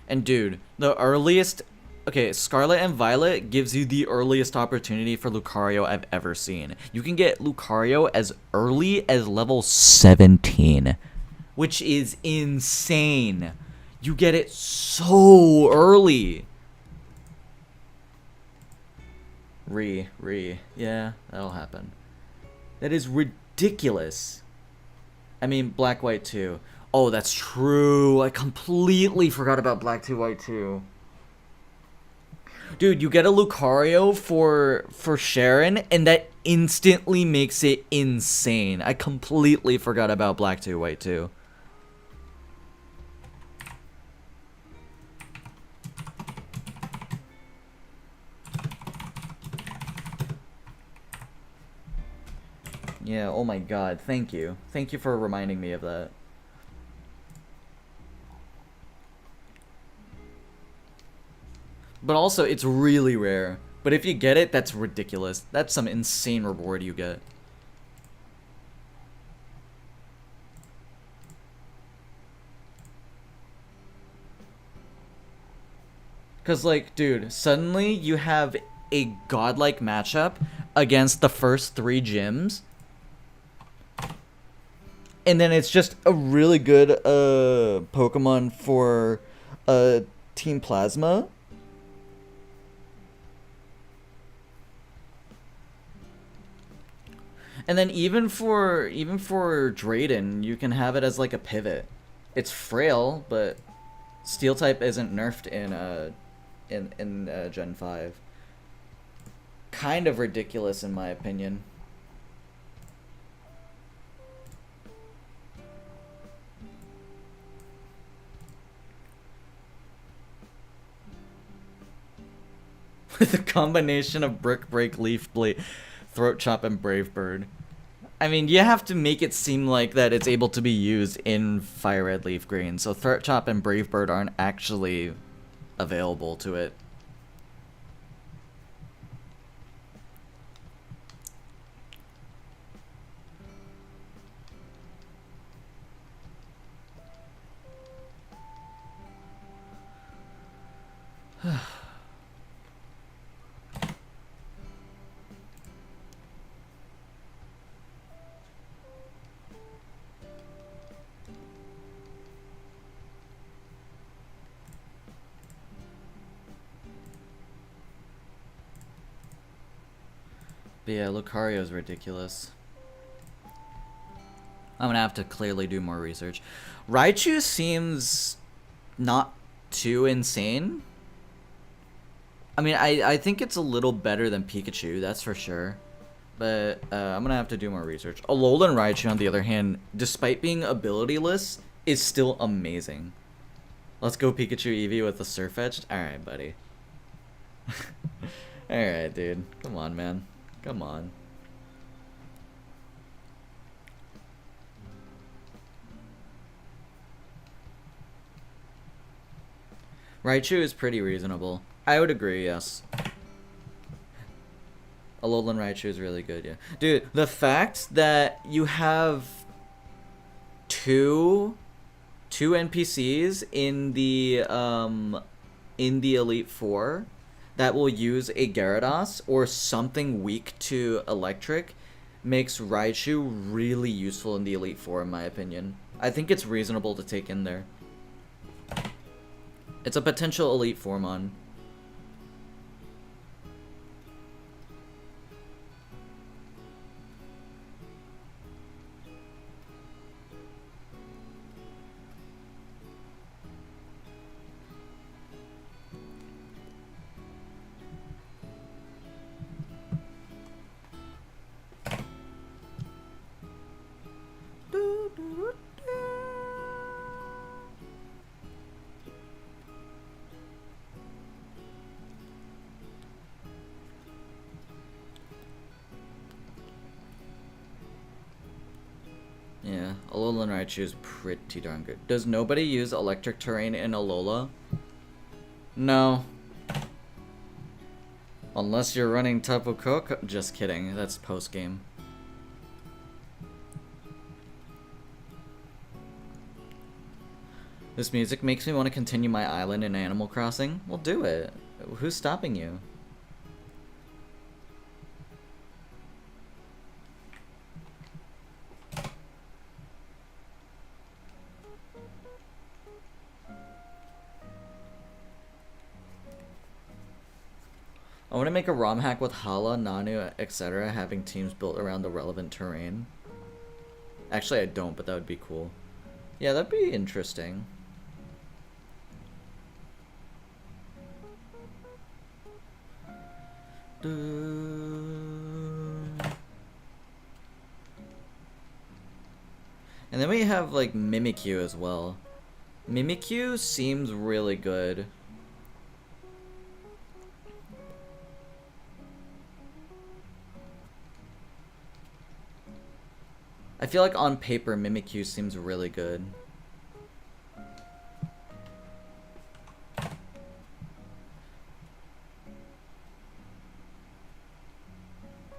S1: And dude, the earliest... Okay, Scarlet and Violet gives you the earliest opportunity for Lucario I've ever seen. You can get Lucario as early as level 17. Which is insane. You get it so early. Yeah, that'll happen. That is ridiculous. I mean, Black, White 2. Oh, that's true. I completely forgot about Black 2, White 2. Dude, you get a Lucario for Sharon, and that instantly makes it insane. I completely forgot about Black 2, White 2. Yeah, oh my god, thank you. Thank you for reminding me of that. But also, it's really rare. But if you get it, that's ridiculous. That's some insane reward you get. Because, like, dude, suddenly you have a godlike matchup against the first 3 gyms. And then it's just a really good Pokemon for Team Plasma. And then even for Drayden, you can have it as like a pivot. It's frail, but Steel type isn't nerfed in Gen 5. Kind of ridiculous in my opinion. With a combination of Brick Break, Leaf Blade, Throat Chop, and Brave Bird. I mean, you have to make it seem like that it's able to be used in Fire Red Leaf Green, so Throat Chop and Brave Bird aren't actually available to it. But yeah, Lucario's ridiculous. I'm gonna have to clearly do more research. Raichu seems not too insane. I mean, I think it's a little better than Pikachu, that's for sure. But I'm gonna have to do more research. Alolan Raichu, on the other hand, despite being abilityless, is still amazing. Let's go Pikachu Eevee with the Surf Edged. Alright, buddy. Alright, dude. Come on, man. Come on. Raichu is pretty reasonable. I would agree, yes. Alolan Raichu is really good, yeah. Dude, the fact that you have two NPCs in the Elite Four that will use a Gyarados or something weak to Electric makes Raichu really useful in the Elite Four, in my opinion. I think it's reasonable to take in there. It's a potential Elite Four-mon. Yeah, Alolan Raichu is pretty darn good. Does nobody use Electric Terrain in Alola? No. Unless you're running Tapu Koko. Just kidding, that's post-game. This music makes me want to continue my island in Animal Crossing. Well, do it. Who's stopping you? I want to make a ROM hack with Hala, Nanu, etc. having teams built around the relevant terrain. Actually, I don't, but that would be cool. Yeah, that'd be interesting. And then we have, like, Mimikyu as well. Mimikyu seems really good. I feel like on paper, Mimikyu seems really good.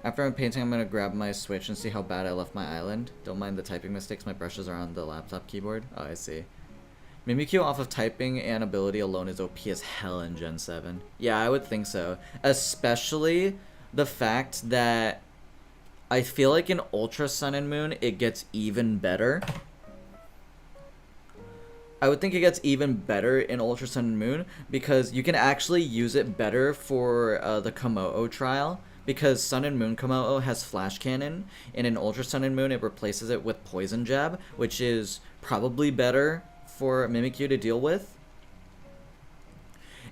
S1: After I'm painting, I'm gonna grab my Switch and see how bad I left my island. Don't mind the typing mistakes, my brushes are on the laptop keyboard. Oh, I see. Mimikyu off of typing and ability alone is OP as hell in Gen 7. Yeah, I would think so. Especially the fact that I feel like in Ultra Sun and Moon, it gets even better. I would think it gets even better in Ultra Sun and Moon because you can actually use it better for the Komodo trial. Because Sun and Moon Komodo has Flash Cannon, and in Ultra Sun and Moon it replaces it with Poison Jab, which is probably better for Mimikyu to deal with.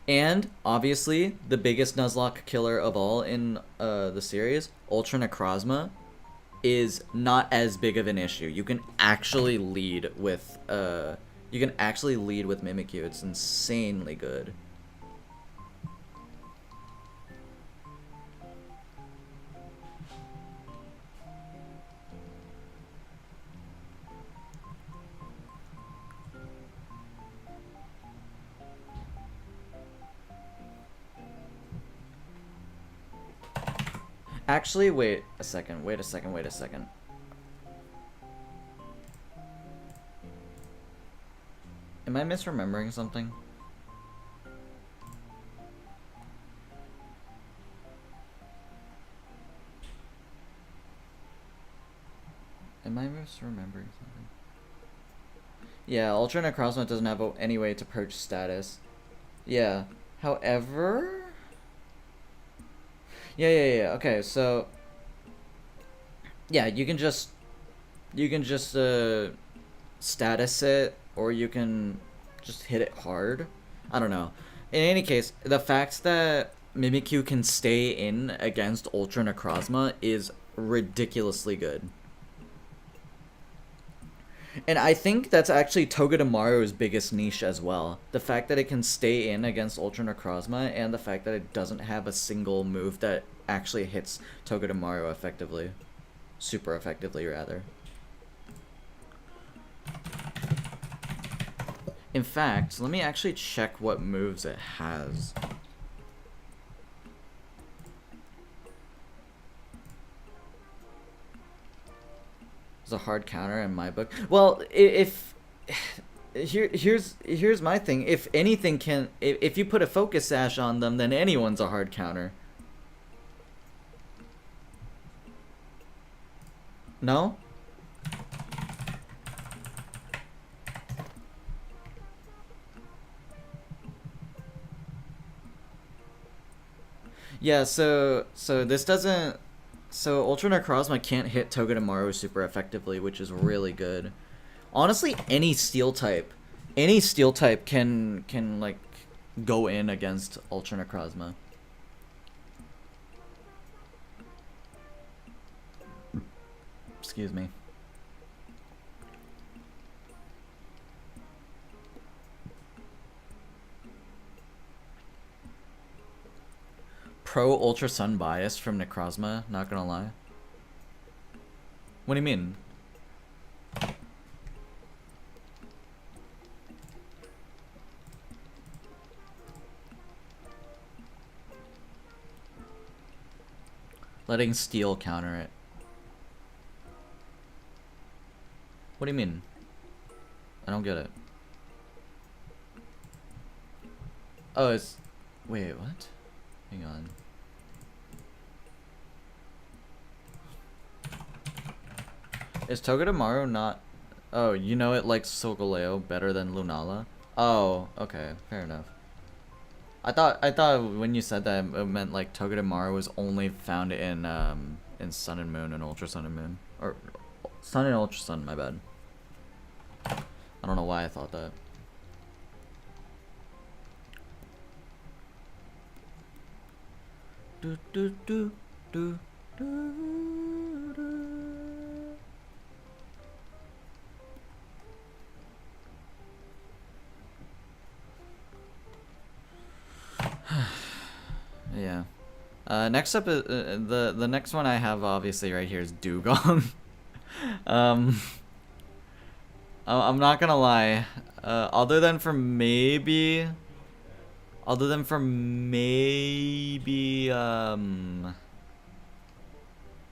S1: And obviously, the biggest Nuzlocke killer of all in the series, Ultra Necrozma, is not as big of an issue. You can actually lead with Mimikyu. It's insanely good. Actually, wait a second. Am I misremembering something? Am I misremembering something? Yeah, Ultra Necrozma doesn't have any way to purge status. Yeah. However... Yeah. Okay, so... Yeah, you can just status it, or you can just hit it hard. I don't know. In any case, the fact that Mimikyu can stay in against Ultra Necrozma is ridiculously good. And I think that's actually Togedemaru's biggest niche as well. The fact that it can stay in against Ultra Necrozma, and the fact that it doesn't have a single move that actually hits Togedemaru effectively. Super effectively, rather. In fact, let me actually check what moves it has. It's a hard counter in my book. Well, here's my thing. If anything can, if you put a focus sash on them, then anyone's a hard counter. No? Yeah, so this doesn't... So Ultra Necrozma can't hit Togedemaru super effectively, which is really good. Honestly, any steel type can like go in against Ultra Necrozma. Excuse me. Pro Ultra Sun bias from Necrozma, not gonna lie. What do you mean? Letting Steel counter it. What do you mean? I don't get it. Oh, it's... Wait, what? Hang on. Is Togedemaru not... Oh, you know it likes Solgaleo better than Lunala? Oh, okay, fair enough. I thought when you said that it meant like Togedemaru was only found in Sun and Moon and Ultra Sun and Moon. Or Sun and Ultra Sun, my bad. I don't know why I thought that. Do do do do do do. Yeah. Next up is the next one I have obviously right here is Dugong. I'm not gonna lie. Other than for maybe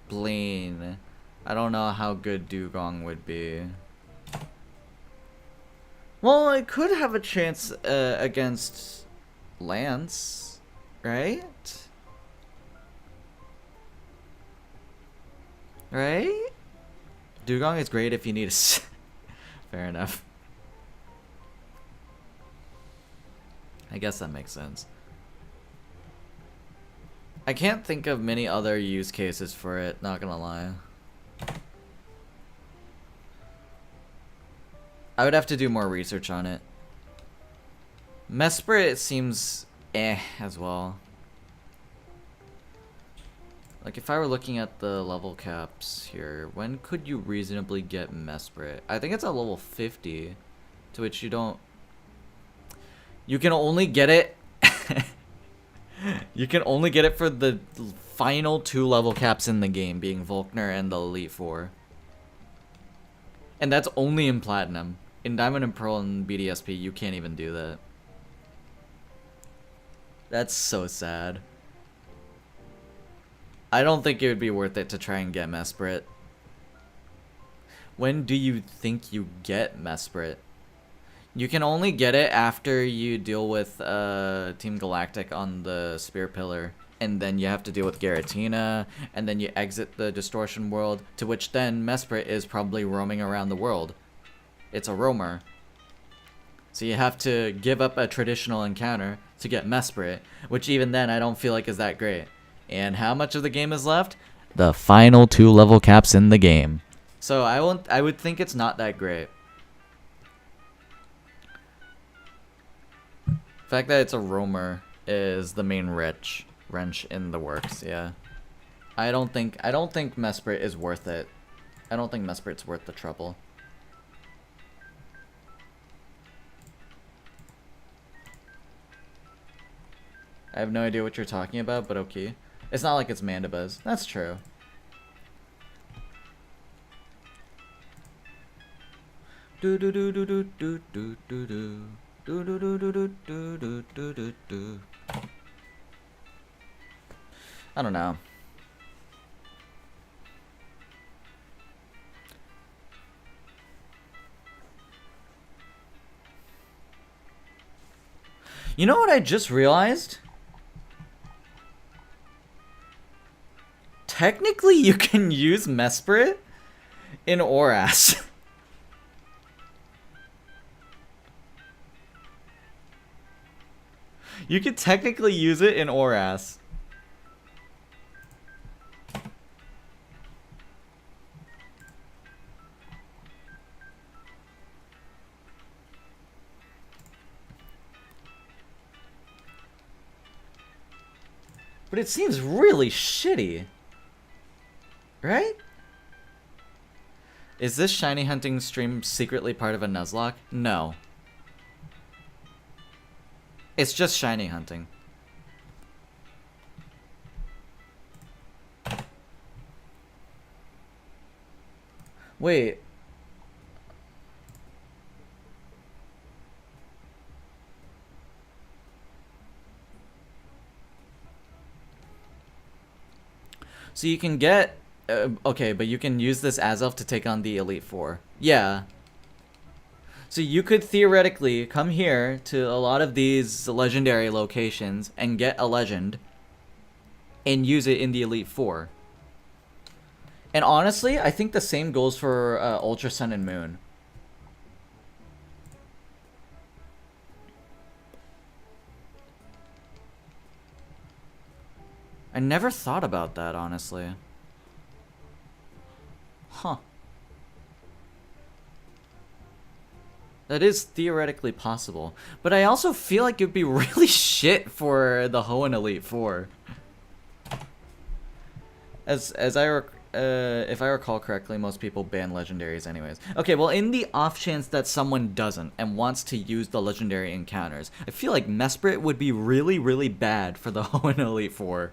S1: Blaine, I don't know how good Dugong would be. Well, it could have a chance against Lance, right? Right? Dugong is great if you need a... Fair enough. I guess that makes sense. I can't think of many other use cases for it, not gonna lie. I would have to do more research on it. Mesprit seems as well. Like, if I were looking at the level caps here, when could you reasonably get Mesprit? I think it's at level 50, to which you don't... You can only get it... You can only get it for the final 2 level caps in the game, being Volkner and the Elite Four. And that's only in Platinum. In Diamond and Pearl and BDSP, you can't even do that. That's so sad. I don't think it would be worth it to try and get Mesprit. When do you think you get Mesprit? You can only get it after you deal with Team Galactic on the Spear Pillar. And then you have to deal with Giratina. And then you exit the Distortion World. To which then Mesprit is probably roaming around the world. It's a roamer. So you have to give up a traditional encounter to get Mesprit. Which even then I don't feel like is that great. And how much of the game is left? The final 2 level caps in the game. So I would think it's not that great. The fact that it's a roamer is the main wrench in the works, yeah. I don't think Mesprit is worth it. I don't think Mesprit's worth the trouble. I have no idea what you're talking about, but okay. It's not like it's Mandibuzz. That's true. Do do do do do do do do do. Do do do do do do do do do do. I don't know. You know what I just realized? Technically, you can use Mesprit in Oras. You could technically use it in Oras. But it seems really shitty. Right? Is this shiny hunting stream secretly part of a Nuzlocke? No. It's just shiny hunting. Wait. So you can get... okay, but you can use this Azelf to take on the Elite Four. Yeah. So you could theoretically come here to a lot of these legendary locations and get a legend and use it in the Elite Four. And honestly, I think the same goes for Ultra Sun and Moon. I never thought about that, honestly. Huh. That is theoretically possible. But I also feel like it'd be really shit for the Hoenn Elite Four. If I recall correctly, most people ban legendaries anyways. Okay, well, in the off chance that someone doesn't and wants to use the legendary encounters, I feel like Mesprit would be really, really bad for the Hoenn Elite Four.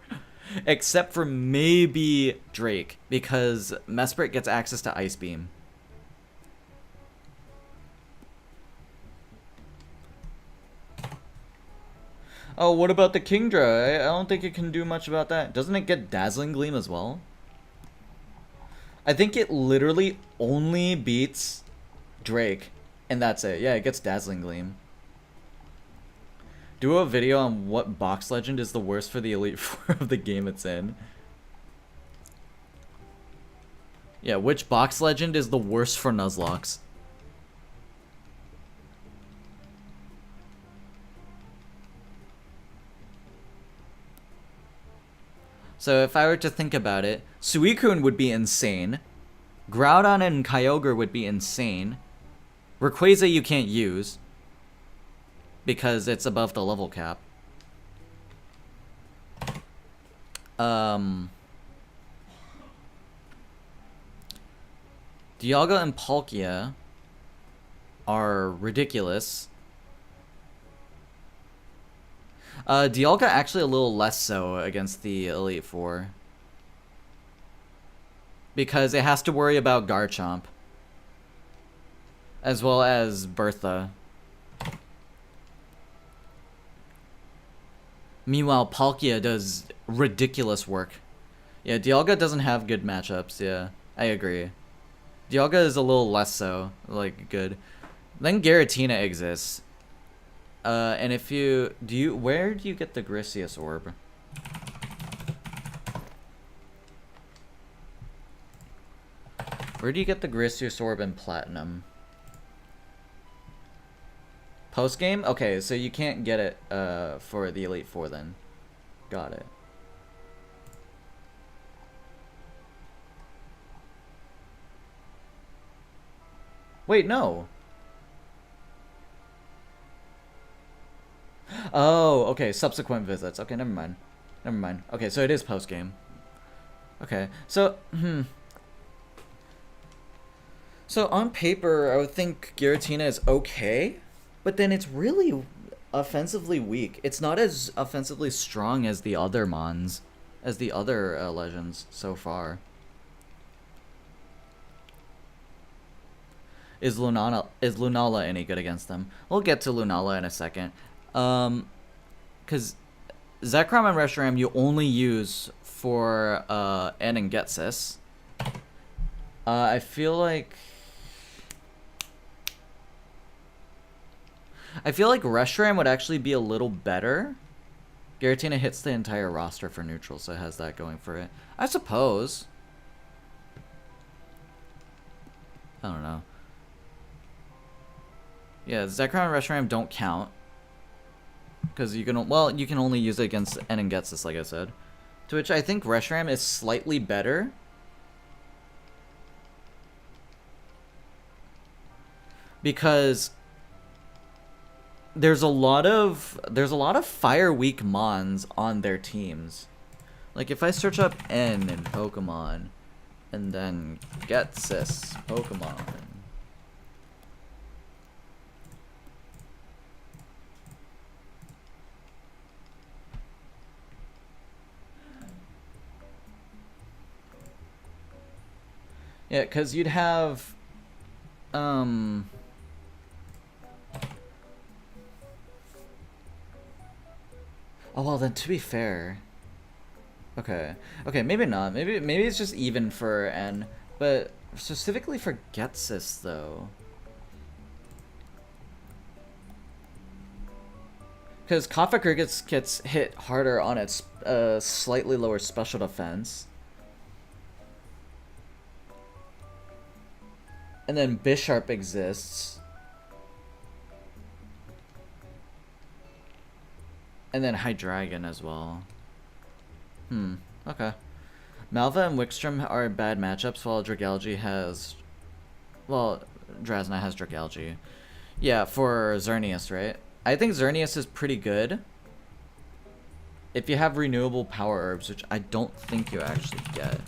S1: Except for maybe Drake, because Mesprit gets access to Ice Beam. Oh, what about the Kingdra? I don't think it can do much about that. Doesn't it get Dazzling Gleam as well? I think it literally only beats Drake, and that's it. Yeah, it gets Dazzling Gleam. Do a video on what box legend is the worst for the Elite Four of the game it's in. Yeah, which box legend is the worst for Nuzlocks? So if I were to think about it, Suicune would be insane. Groudon and Kyogre would be insane. Rayquaza you can't use, because it's above the level cap. Dialga and Palkia are ridiculous. Dialga actually a little less so against the Elite Four. Because it has to worry about Garchomp. As well as Bertha. Meanwhile, Palkia does ridiculous work. Yeah, Dialga doesn't have good matchups, yeah. I agree. Dialga is a little less so, like, good. Then Giratina exists. And if you... Where do you get the Grisius Orb? Where do you get the Grisius Orb in Platinum? Post-game? Okay, so you can't get it for the Elite Four then. Got it. Wait, no. Oh, okay, subsequent visits. Okay, never mind. Never mind. Okay, so it is post-game. Okay, so, So on paper, I would think Giratina is okay, but then it's really offensively weak. It's not as offensively strong as the other Mons, as the other legends so far. Is Lunala any good against them? We'll get to Lunala in a second. Because Zekrom and Reshiram you only use for N and Getsis. I feel like Reshiram would actually be a little better. Giratina hits the entire roster for neutral, so it has that going for it. I suppose. I don't know. Yeah, Zekrom and Reshiram don't count. Because you can, well, you can only use it against N and Getsis, like I said. To which I think Reshiram is slightly better. Because there's a lot of fire weak Mons on their teams. Like if I search up N in Pokemon and then Getsis Pokemon. Yeah, cuz you'd have oh, well, then to be fair... Okay, maybe not. Maybe it's just even for N. But specifically for Getsis, though. Because Kafakir gets hit harder on its slightly lower special defense. And then Bisharp exists. And then Hydreigon as well. Okay. Malva and Wickstrom are bad matchups, while Dragalge has... Well, Drasna has Dragalge. Yeah, for Xerneas, right? I think Xerneas is pretty good. If you have renewable power herbs, which I don't think you actually get.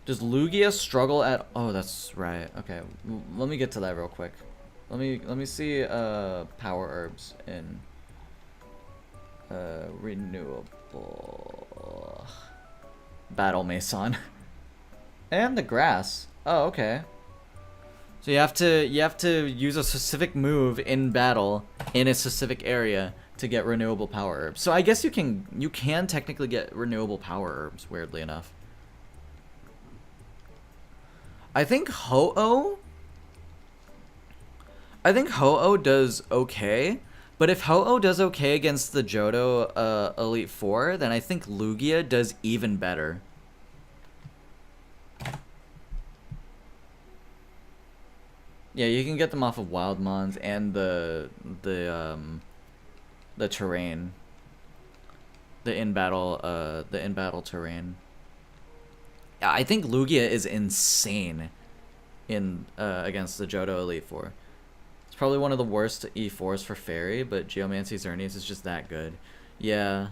S1: Does Lugia struggle at... Oh, that's right. Okay, let me get to that real quick. Let me see power herbs in renewable Battle Mason. And the grass. Oh, okay. So you have to use a specific move in battle in a specific area to get renewable power herbs. So I guess you can technically get renewable power herbs, weirdly enough. I think Ho-Oh does okay, but if Ho-Oh does okay against the Johto Elite Four, then I think Lugia does even better. Yeah, you can get them off of Wild Mons and the terrain, the in battle terrain. Yeah, I think Lugia is insane in against the Johto Elite Four. probably one of the worst E4s for Fairy, but Geomancy Xerneas is just that good. Yeah.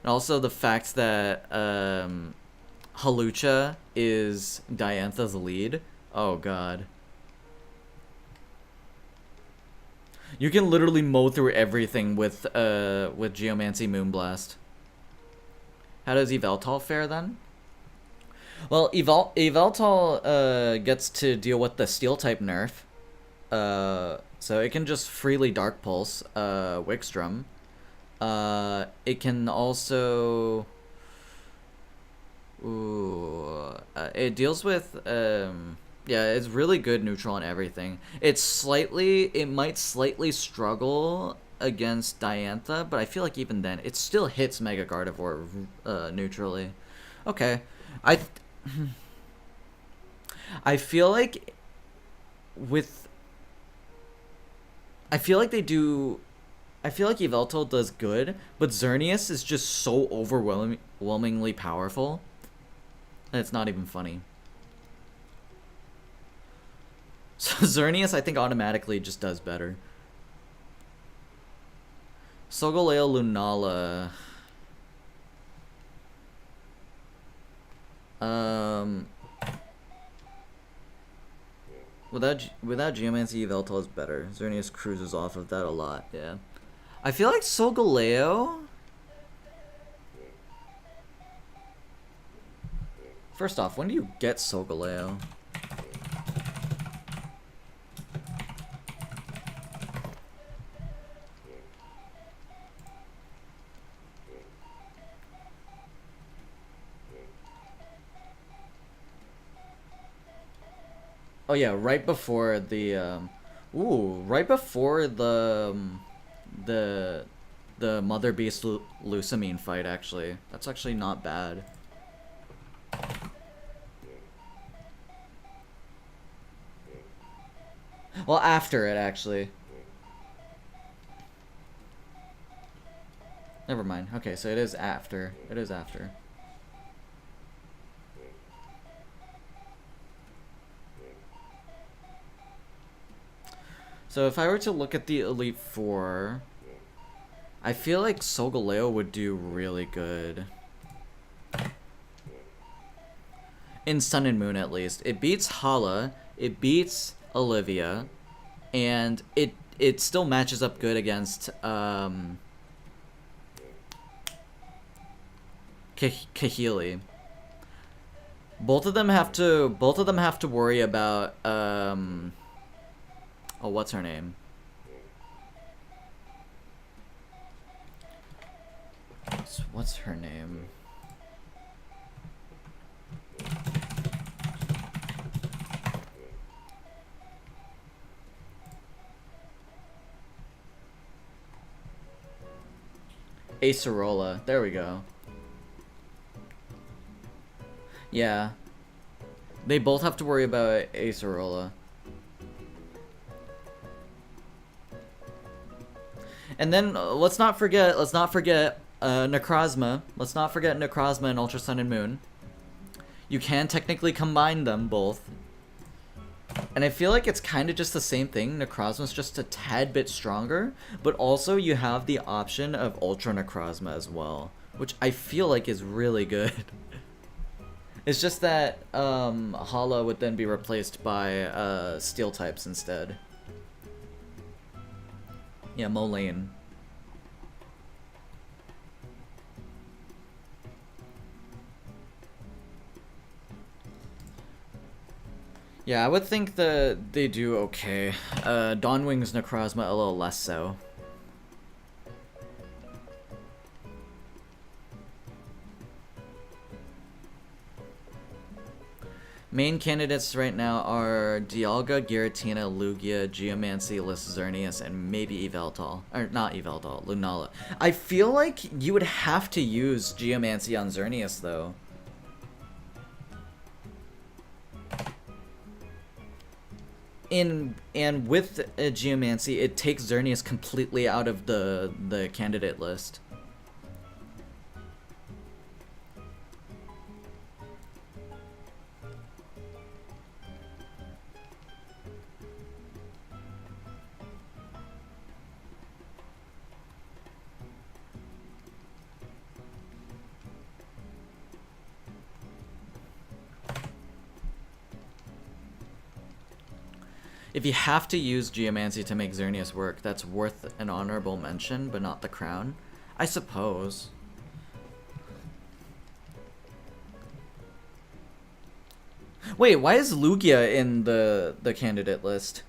S1: And also the fact that Hawlucha is Diantha's lead. Oh god. You can literally mow through everything with Geomancy Moonblast. How does Yveltal fare then? Well, Yveltal gets to deal with the Steel type nerf. So it can just freely Dark Pulse Wickstrom. It can also... Ooh, it deals with... yeah, it's really good neutral on everything. It might slightly struggle against Diantha, but I feel like even then, it still hits Mega Gardevoir neutrally. Okay. I feel like Yveltal does good, but Xerneas is just so overwhelmingly powerful that it's not even funny. So Xerneas, I think, automatically just does better. Solgaleo Lunala. Without Geomancy, Yveltal is better. Xerneas cruises off of that a lot, yeah. I feel like Solgaleo... First off, when do you get Solgaleo? Oh yeah, right before the the Mother Beast Lusamine fight, actually. That's actually not bad. Well, after it, actually. Never mind. Okay, so it is after. It is after. So if I were to look at the Elite Four, I feel like Solgaleo would do really good. In Sun and Moon, at least. It beats Hala, it beats Olivia, and it still matches up good against Kahili. Both of them have to worry about oh, what's her name? What's her name? Acerola. There we go. Yeah. They both have to worry about Acerola. And then let's not forget Necrozma. Let's not forget Necrozma and Ultra Sun and Moon. You can technically combine them both. And I feel like it's kind of just the same thing. Necrozma's just a tad bit stronger, but also you have the option of Ultra Necrozma as well, which I feel like is really good. It's just that Hala would then be replaced by Steel types instead. Yeah, Molayne. Yeah, I would think that they do okay. Dawnwing's Necrozma a little less so. Main candidates right now are Dialga, Giratina, Lugia, Geomancy, Xerneas, and maybe Yveltal. Or not Yveltal, Lunala. I feel like you would have to use Geomancy on Xerneas, though. And with Geomancy, it takes Xerneas completely out of the candidate list. If you have to use Geomancy to make Xerneas work, that's worth an honorable mention, but not the crown, I suppose. Wait, why is Lugia in the candidate list?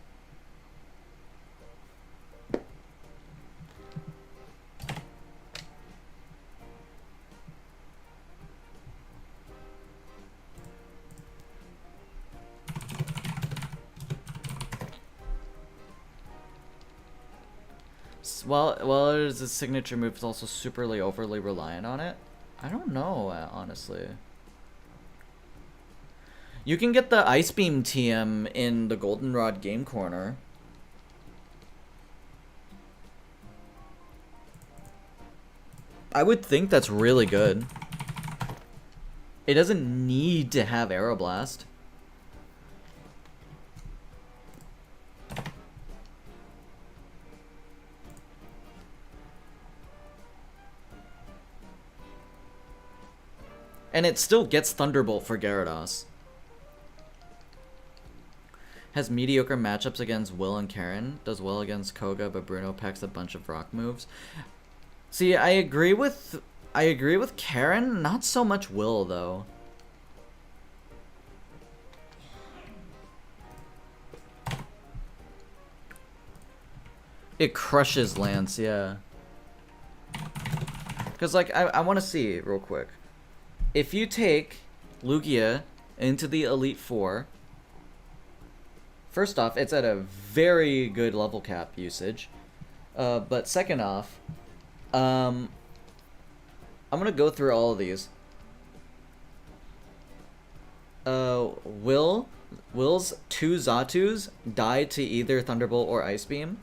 S1: Well, it is a signature move, it's also superly overly reliant on it. I don't know, honestly. You can get the Ice Beam TM in the Goldenrod game corner. I would think that's really good. It doesn't need to have Aeroblast. And it still gets Thunderbolt for Gyarados. Has mediocre matchups against Will and Karen. Does well against Koga, but Bruno packs a bunch of rock moves. See, I agree with Karen, not so much Will though. It crushes Lance, yeah. Cause like I wanna see real quick. If you take Lugia into the Elite Four, first off, it's at a very good level cap usage. But second off, I'm gonna go through all of these. Will's 2 Zatus die to either Thunderbolt or Ice Beam.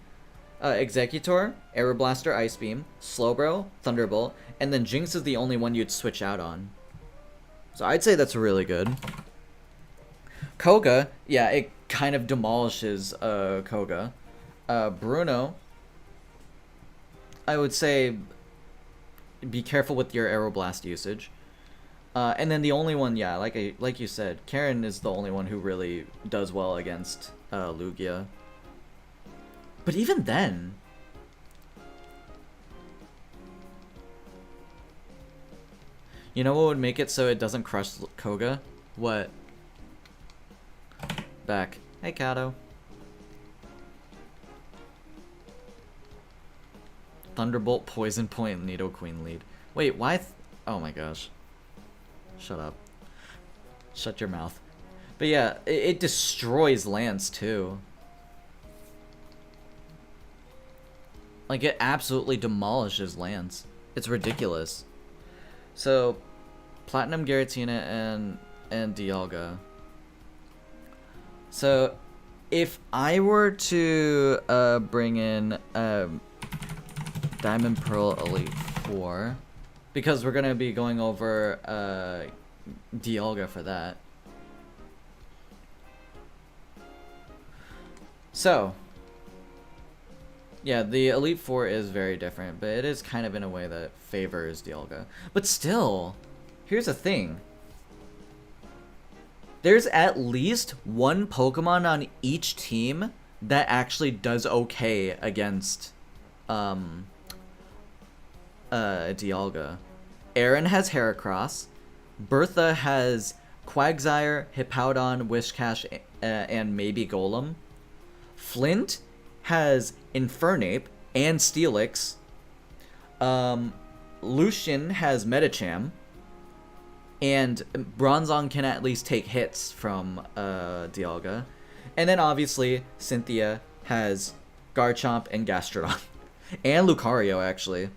S1: Executor, Aeroblaster, Ice Beam, Slowbro, Thunderbolt, and then Jinx is the only one you'd switch out on. So I'd say that's really good. Koga, yeah, it kind of demolishes Koga. Bruno, I would say be careful with your Aeroblast usage. And then the only one, yeah, like you said, Karen is the only one who really does well against Lugia. But even then, you know what would make it so it doesn't crush Koga? What? Back. Hey, Kato. Thunderbolt, Poison Point, Nidoqueen lead. Wait, why? Oh my gosh. Shut up. Shut your mouth. But yeah, it destroys Lance too. Like, it absolutely demolishes Lance. It's ridiculous. So, Platinum, Giratina, and Dialga. So, if I were to bring in Diamond Pearl Elite Four, because we're gonna be going over Dialga for that. So, yeah, the Elite Four is very different, but it is kind of in a way that favors Dialga. But still, here's the thing. There's at least one Pokemon on each team that actually does okay against Dialga. Aaron has Heracross. Bertha has Quagsire, Hippowdon, Wishcash, and maybe Golem. Flint has Infernape and Steelix. Lucian has Medicham. And Bronzong can at least take hits from Dialga. And then obviously Cynthia has Garchomp and Gastrodon. And Lucario, actually.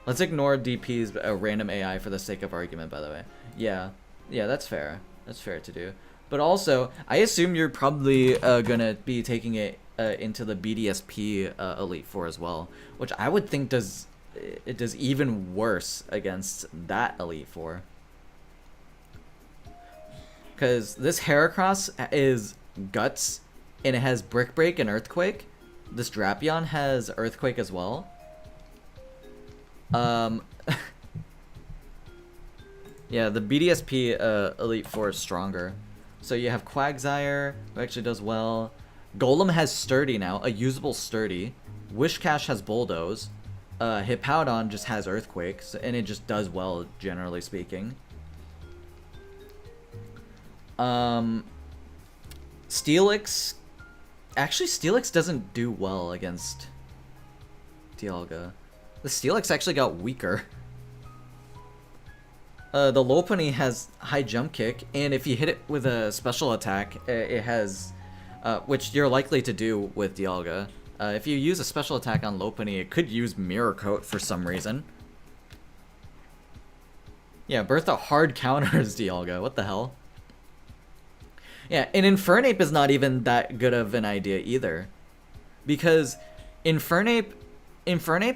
S1: Let's ignore DP's random AI for the sake of argument, by the way. Yeah, that's fair. That's fair to do. But also, I assume you're probably gonna be taking it into the BDSP Elite Four as well, which I would think does even worse against that Elite Four. Because this Heracross is Guts, and it has Brick Break and Earthquake. This Drapion has Earthquake as well. Yeah, the BDSP Elite Four is stronger. So you have Quagsire, who actually does well. Golem has Sturdy now, a usable Sturdy. Wishcash has Bulldoze. Hippowdon just has Earthquakes, and it just does well, generally speaking. Steelix... Actually, Steelix doesn't do well against Dialga. The Steelix actually got weaker. The Lopunny has high jump kick, and if you hit it with a special attack, it has... which you're likely to do with Dialga. If you use a special attack on Lopunny, it could use Mirror Coat for some reason. Yeah, Bertha hard counters Dialga. What the hell? Yeah, and Infernape is not even that good of an idea either. Because Infernape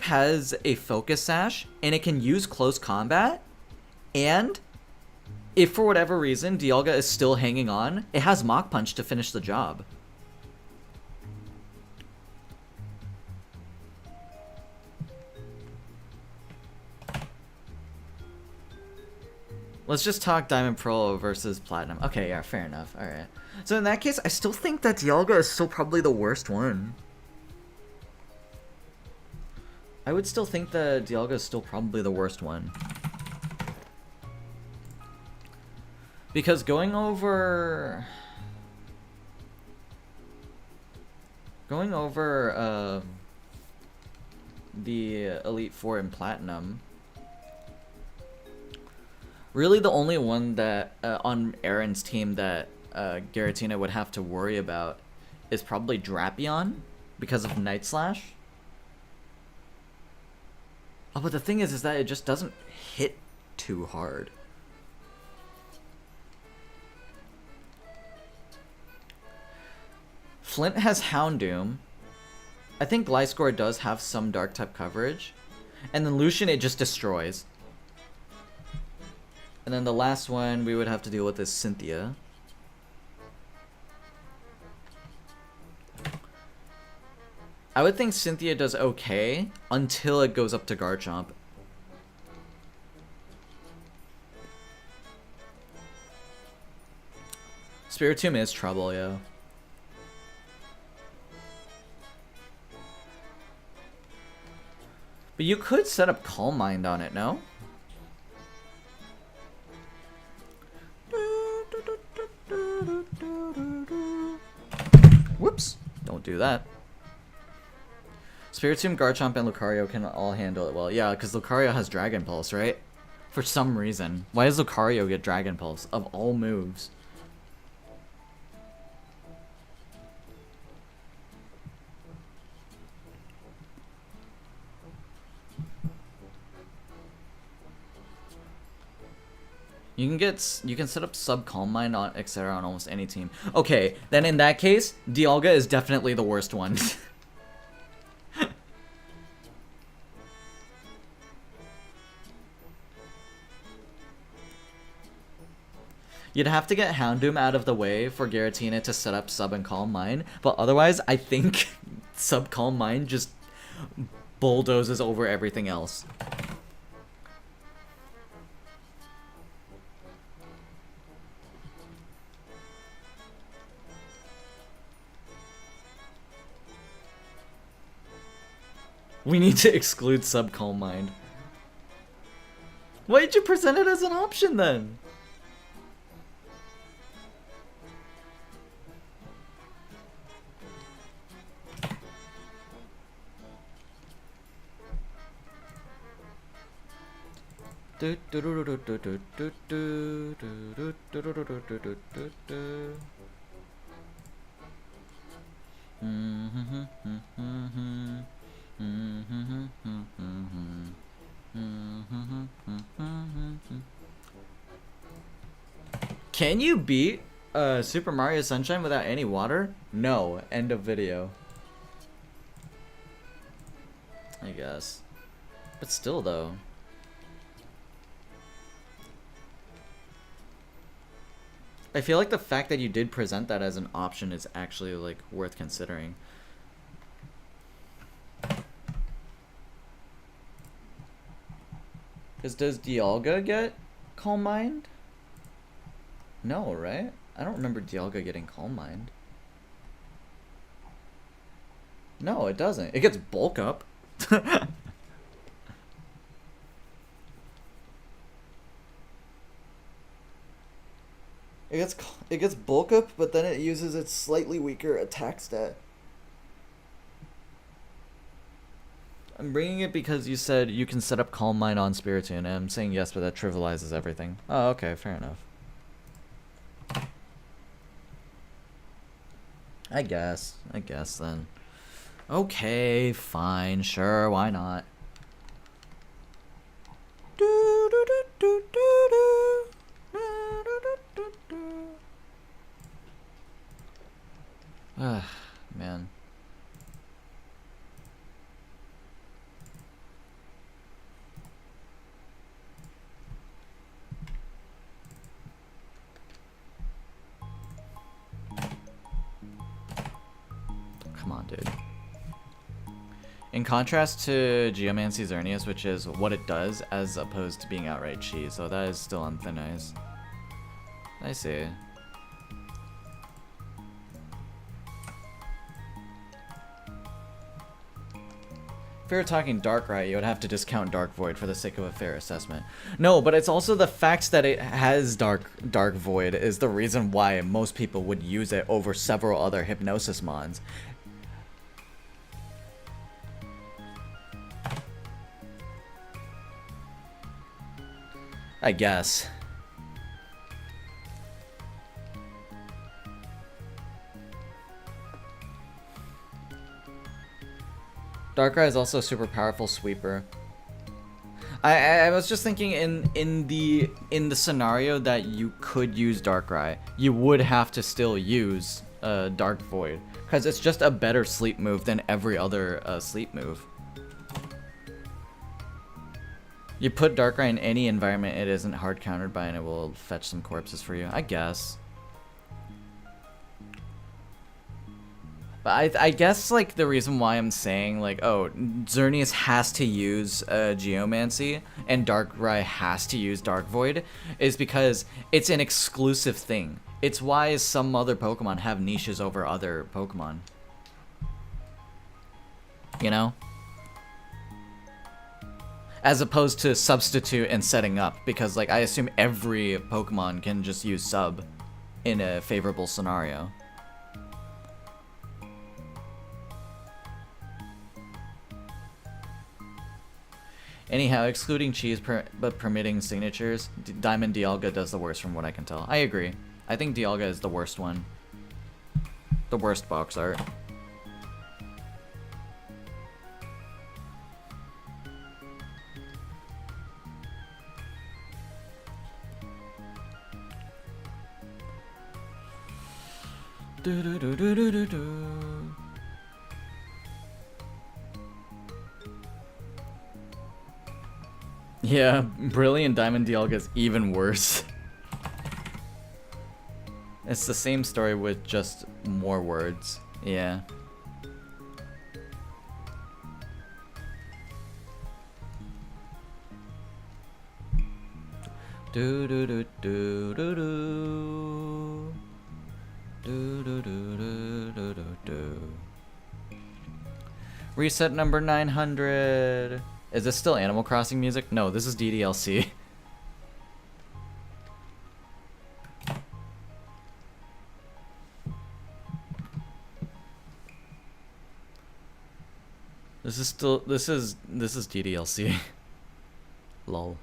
S1: has a Focus Sash, and it can use Close Combat. And if for whatever reason Dialga is still hanging on, it has Mach Punch to finish the job. Let's just talk Diamond Pearl versus Platinum. Okay, yeah, fair enough. Alright. So in that case, I still think that Dialga is still probably the worst one. I would still think that Dialga is still probably the worst one. Because going over the Elite Four in Platinum, really the only one that on Aaron's team that Giratina would have to worry about is probably Drapion because of Night Slash. Oh, but the thing is that it just doesn't hit too hard. Flint has Houndoom. I think Gliscor does have some dark type coverage. And then Lucian, it just destroys. And then the last one we would have to deal with is Cynthia. I would think Cynthia does okay until it goes up to Garchomp. Spiritomb is trouble, yo. But you could set up Calm Mind on it, no? Whoops. Don't do that. Spiritomb, Garchomp, and Lucario can all handle it well. Yeah, because Lucario has Dragon Pulse, right? For some reason. Why does Lucario get Dragon Pulse? Of all moves. You can set up sub Calm Mind on etc. on almost any team. Okay, then in that case, Dialga is definitely the worst one. You'd have to get Houndoom out of the way for Giratina to set up sub and Calm Mind, but otherwise I think sub Calm Mind just bulldozes over everything else. We need to exclude sub Calm Mind. Why did you present it as an option then? Can you beat Super Mario Sunshine without any water? No. End of video. I guess. But still though. I feel like the fact that you did present that as an option is actually like worth considering. Because does Dialga get Calm Mind? No, right? I don't remember Dialga getting Calm Mind. No, it doesn't. It gets bulk up. It gets bulk up, but then it uses its slightly weaker attack stat. I'm bringing it because you said you can set up Calm Mind on Spiritomb, and I'm saying yes, but that trivializes everything. Oh, okay, fair enough. I guess then. Okay, fine, sure, why not? Man. Come on, dude. In contrast to Geomancy Xerneas, which is what it does as opposed to being outright cheese, so that is still on thin ice. I see. If we were talking Darkrai, you would have to discount Dark Void for the sake of a fair assessment. No, but it's also the fact that it has Dark Void is the reason why most people would use it over several other Hypnosis mons. I guess. Darkrai is also a super powerful sweeper. I was just thinking in the scenario that you could use Darkrai, you would have to still use Dark Void because it's just a better sleep move than every other sleep move. You put Darkrai in any environment it isn't hard countered by, and it will fetch some corpses for you, I guess. But I guess, like, the reason why I'm saying, like, oh, Xerneas has to use Geomancy and Darkrai has to use Dark Void is because it's an exclusive thing. It's why some other Pokemon have niches over other Pokemon. You know? As opposed to substitute and setting up, because, like, I assume every Pokemon can just use sub in a favorable scenario. Anyhow, excluding cheese but permitting signatures, Diamond Dialga does the worst from what I can tell. I agree. I think Dialga is the worst one. The worst box art. Yeah, Brilliant Diamond Dialga is even worse. It's the same story with just more words. Yeah. Do do do do do do. Do do do do do do do. Reset number 900. Is this still Animal Crossing music? No, this is DDLC. This is DDLC. Lol.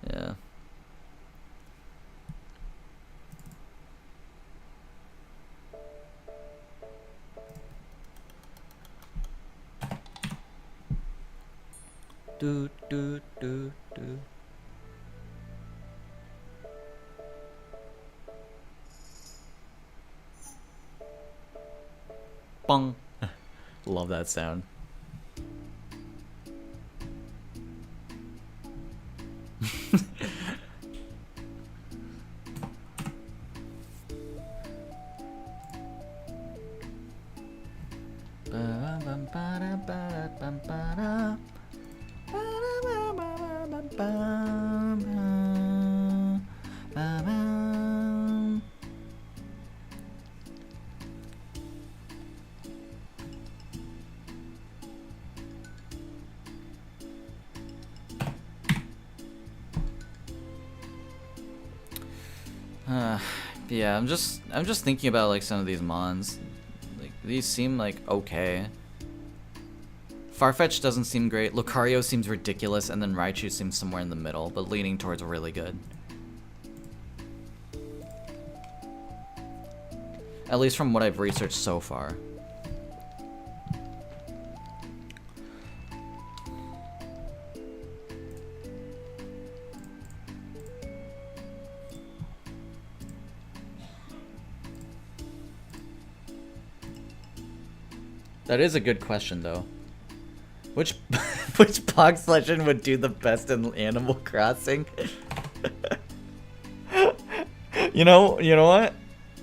S1: Yeah. Do do do do. Bong. Love that sound. Yeah, I'm just thinking about like some of these mons. Like these seem like okay. Farfetch doesn't seem great. Lucario seems ridiculous, and then Raichu seems somewhere in the middle, but leaning towards really good. At least from what I've researched so far. That is a good question, though. Which which box legend would do the best in Animal Crossing? You know what?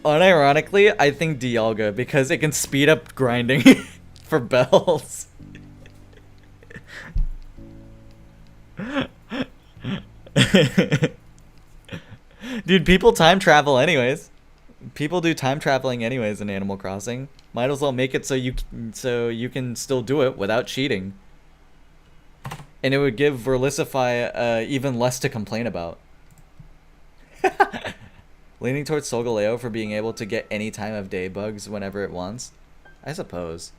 S1: Unironically, I think Dialga, because it can speed up grinding for bells. Dude, people time travel anyways. People do time traveling anyways in Animal Crossing. Might as well make it so you can still do it without cheating. And it would give Verlicify even less to complain about. Leaning towards Solgaleo for being able to get any time of day bugs whenever it wants? I suppose.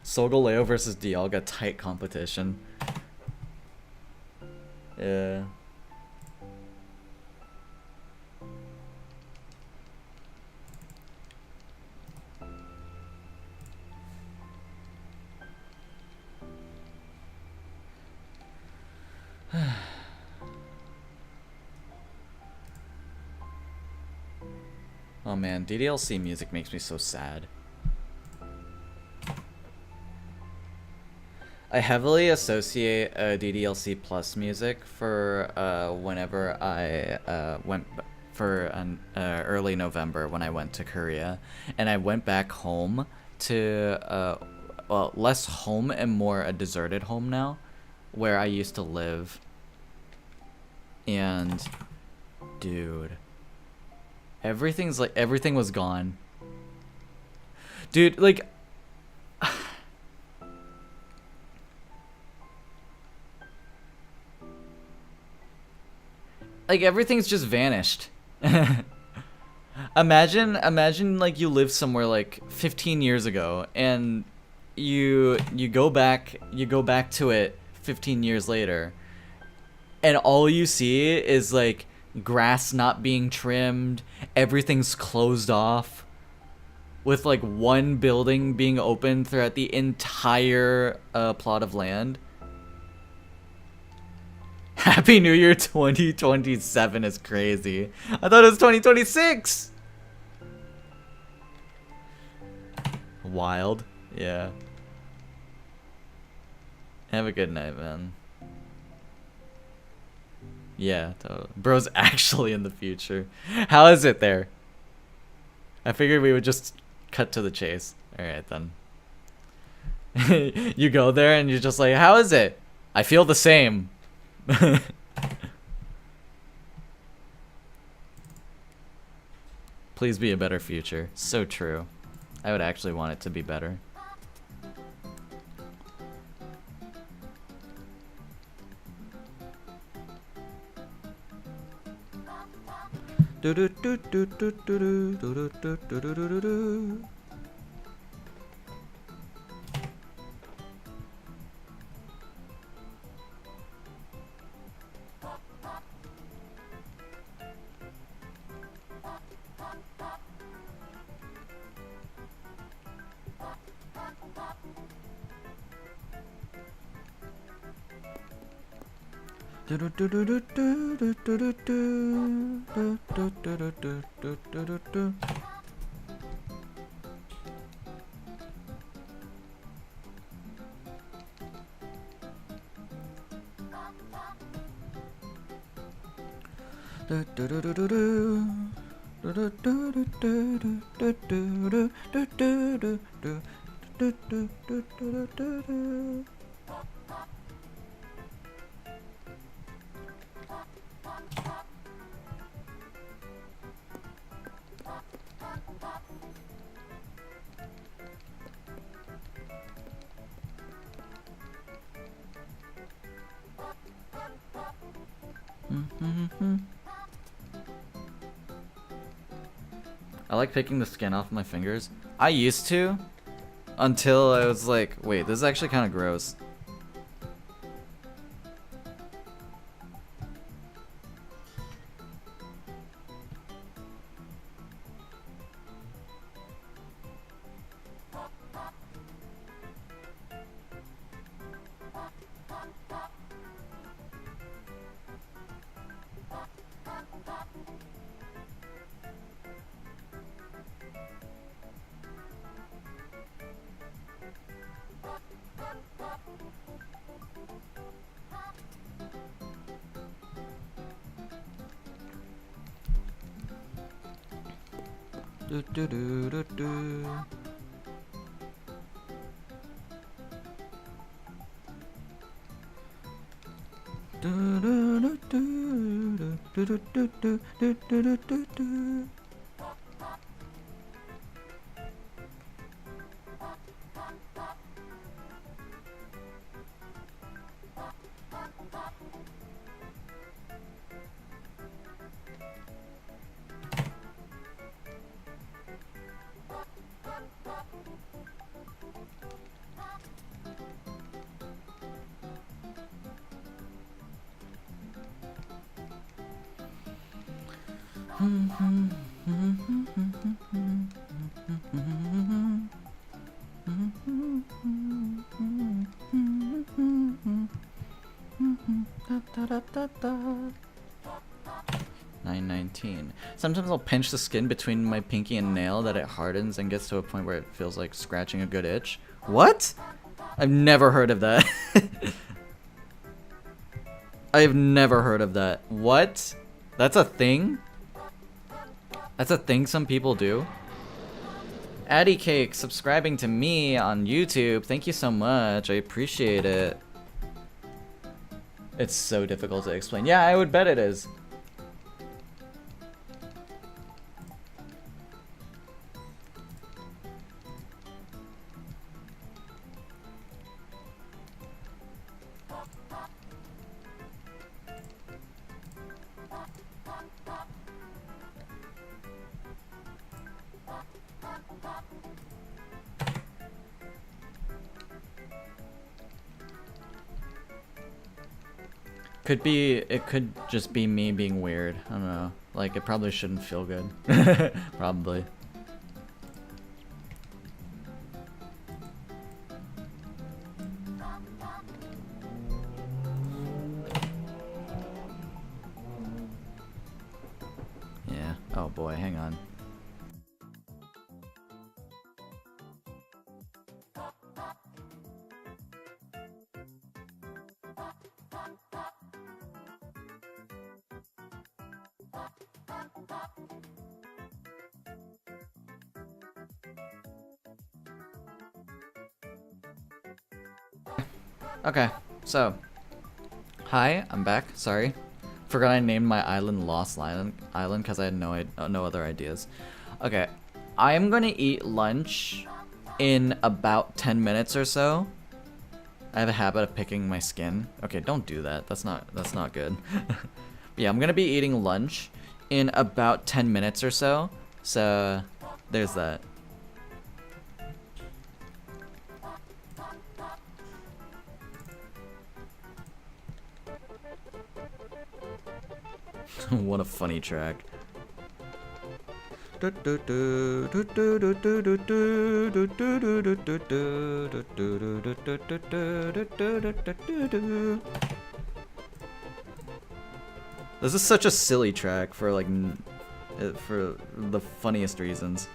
S1: Solgaleo versus Dialga, tight competition. Yeah. Oh man, DDLC music makes me so sad. I heavily associate DDLC Plus music for whenever I went for an early November when I went to Korea, and I went back home to well, less home and more a deserted home now, where I used to live. And dude, everything was gone. Dude, like like everything's just vanished. Imagine like you lived somewhere like 15 years ago and you go back to it 15 years later, and all you see is like grass not being trimmed, everything's closed off, with like one building being open throughout the entire plot of land. Happy New Year 2027 is crazy. I thought it was 2026. Wild. Yeah. Have a good night, man. Yeah, totally. Bro's actually in the future. How is it there? I figured we would just cut to the chase. Alright then. You go there and you're just like, how is it? I feel the same. Please be a better future. So true. I would actually want it to be better. Do do do do do do do do do do do do. I like picking the skin off my fingers. I used to, until I was like, wait, this is actually kind of gross. Do do do do do. Do do do do do do do do do do do do. $9.19. Sometimes I'll pinch the skin between my pinky and nail that it hardens and gets to a point where it feels like scratching a good itch. What? I've never heard of that. I've never heard of that. What? That's a thing? That's a thing some people do? Addy Cake subscribing to me on YouTube. Thank you so much. I appreciate it. It's so difficult to explain. Yeah, I would bet it is. It could just be me being weird. I don't know. Like, it probably shouldn't feel good. Probably. Yeah. Oh boy, hang on. Okay, so hi, I'm back. Sorry, forgot I named my island Lost Island because I had no other ideas. Okay, I am gonna eat lunch in about 10 minutes or so. I have a habit of picking my skin. Okay, don't do that. That's not good. Yeah, I'm gonna be eating lunch in about 10 minutes or so. So there's that. What a funny track. This is such a silly track for like for the funniest reasons.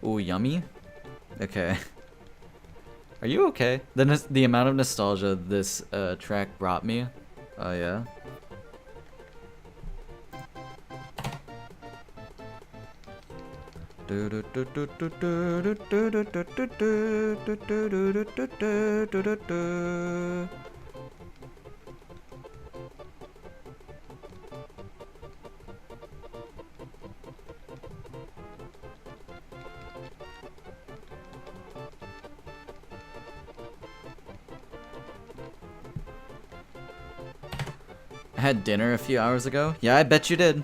S1: Ooh, yummy. Okay. Are you okay? The amount of nostalgia this track brought me. Oh yeah. had dinner a few hours ago. Yeah, I bet you did.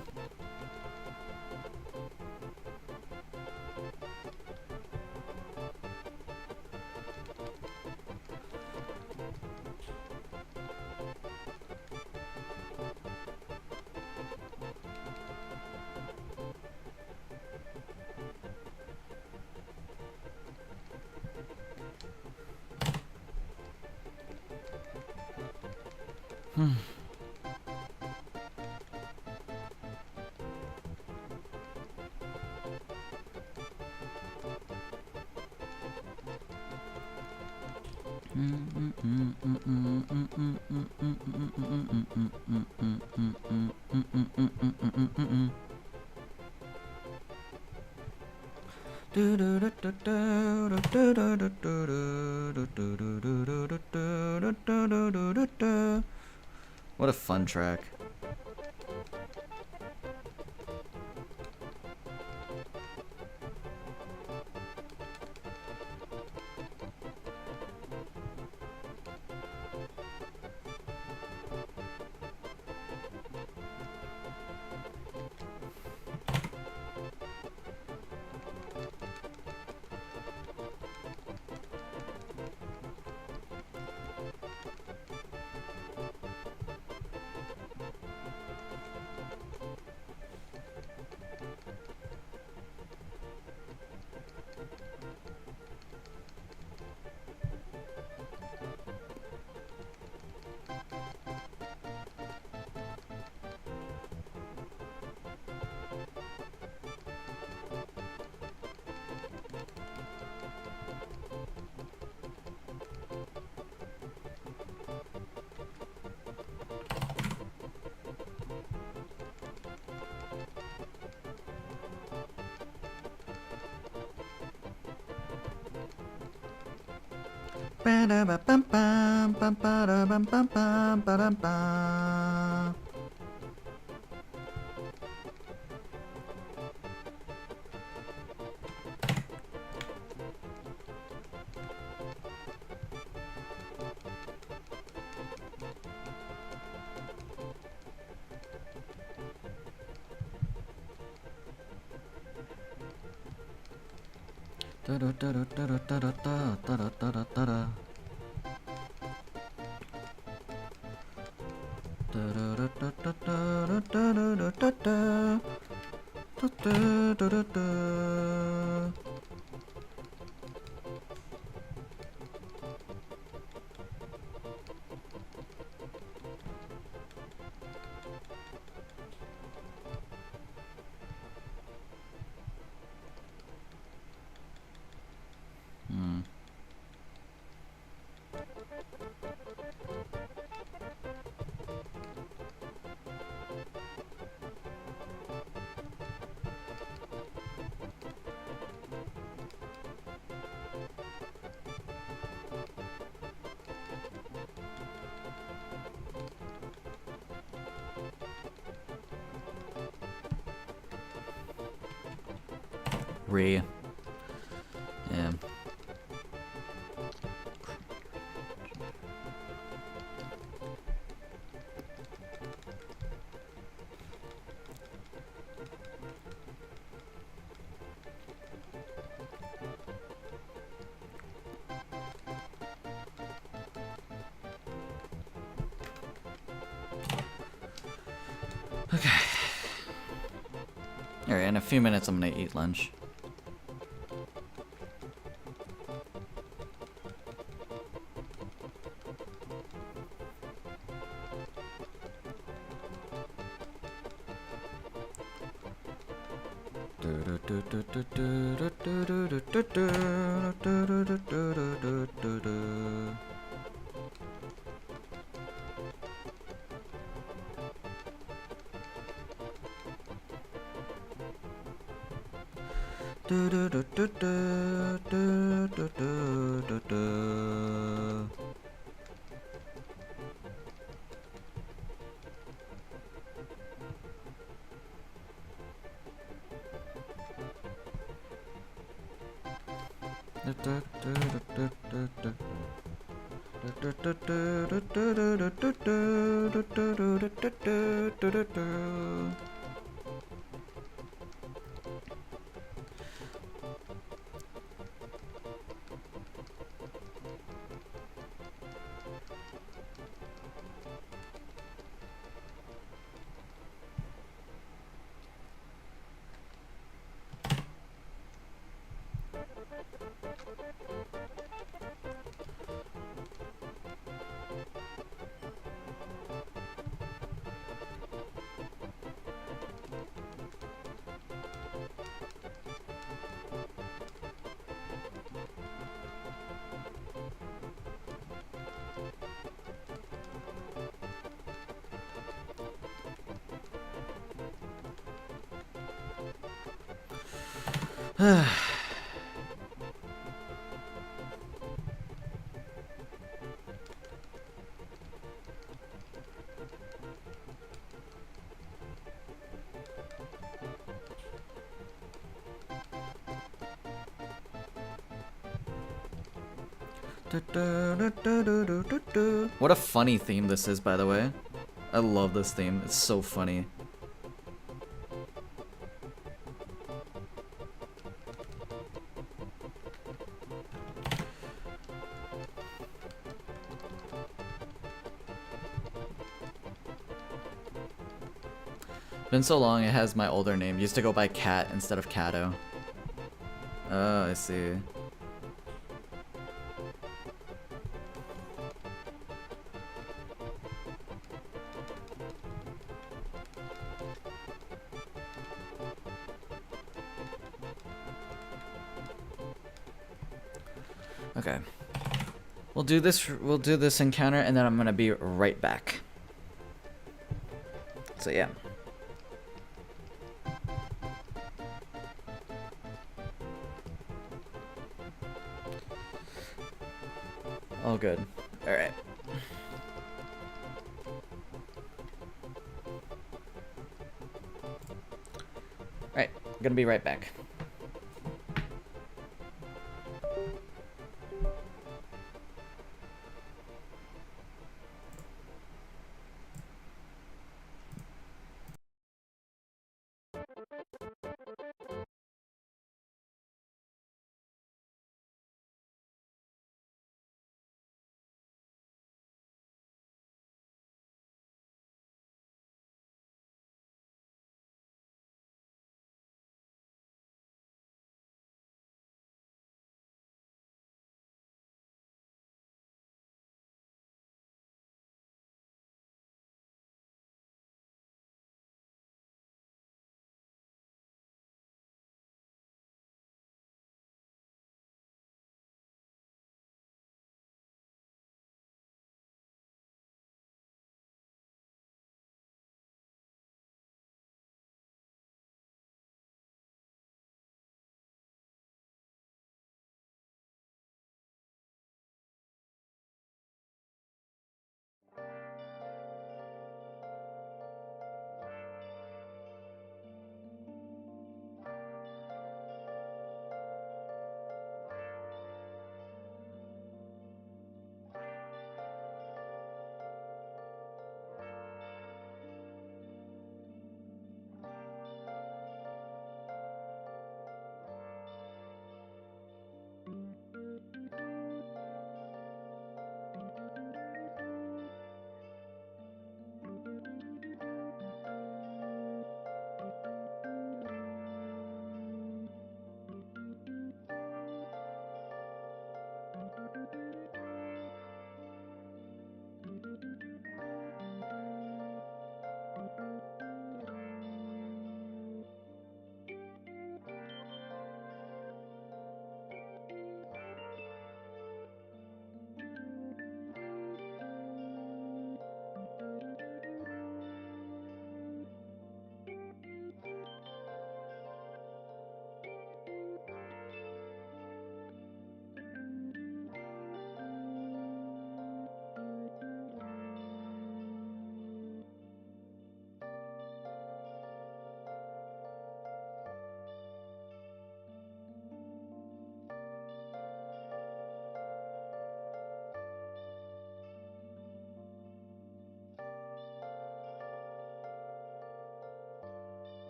S1: What a fun track. Yeah. Okay. Alright, in a few minutes I'm gonna eat lunch. What a funny theme this is, by the way. I love this theme. It's so funny. Been so long, it has my older name. Used to go by Cat instead of Cato. Oh, I see. Okay. We'll do this encounter and then I'm gonna be right back. So yeah. All good. Alright. Alright, I'm gonna be right back.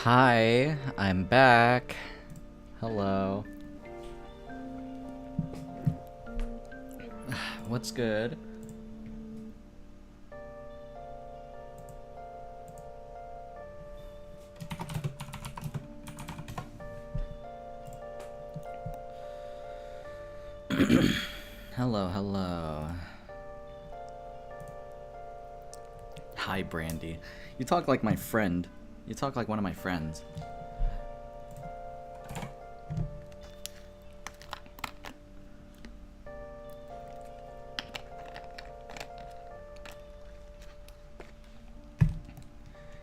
S1: Hi, I'm back. Hello. What's good? Hello, hello. Hi, Brandy. You talk like my friend. You talk like one of my friends.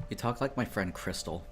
S1: You talk like my friend Crystal.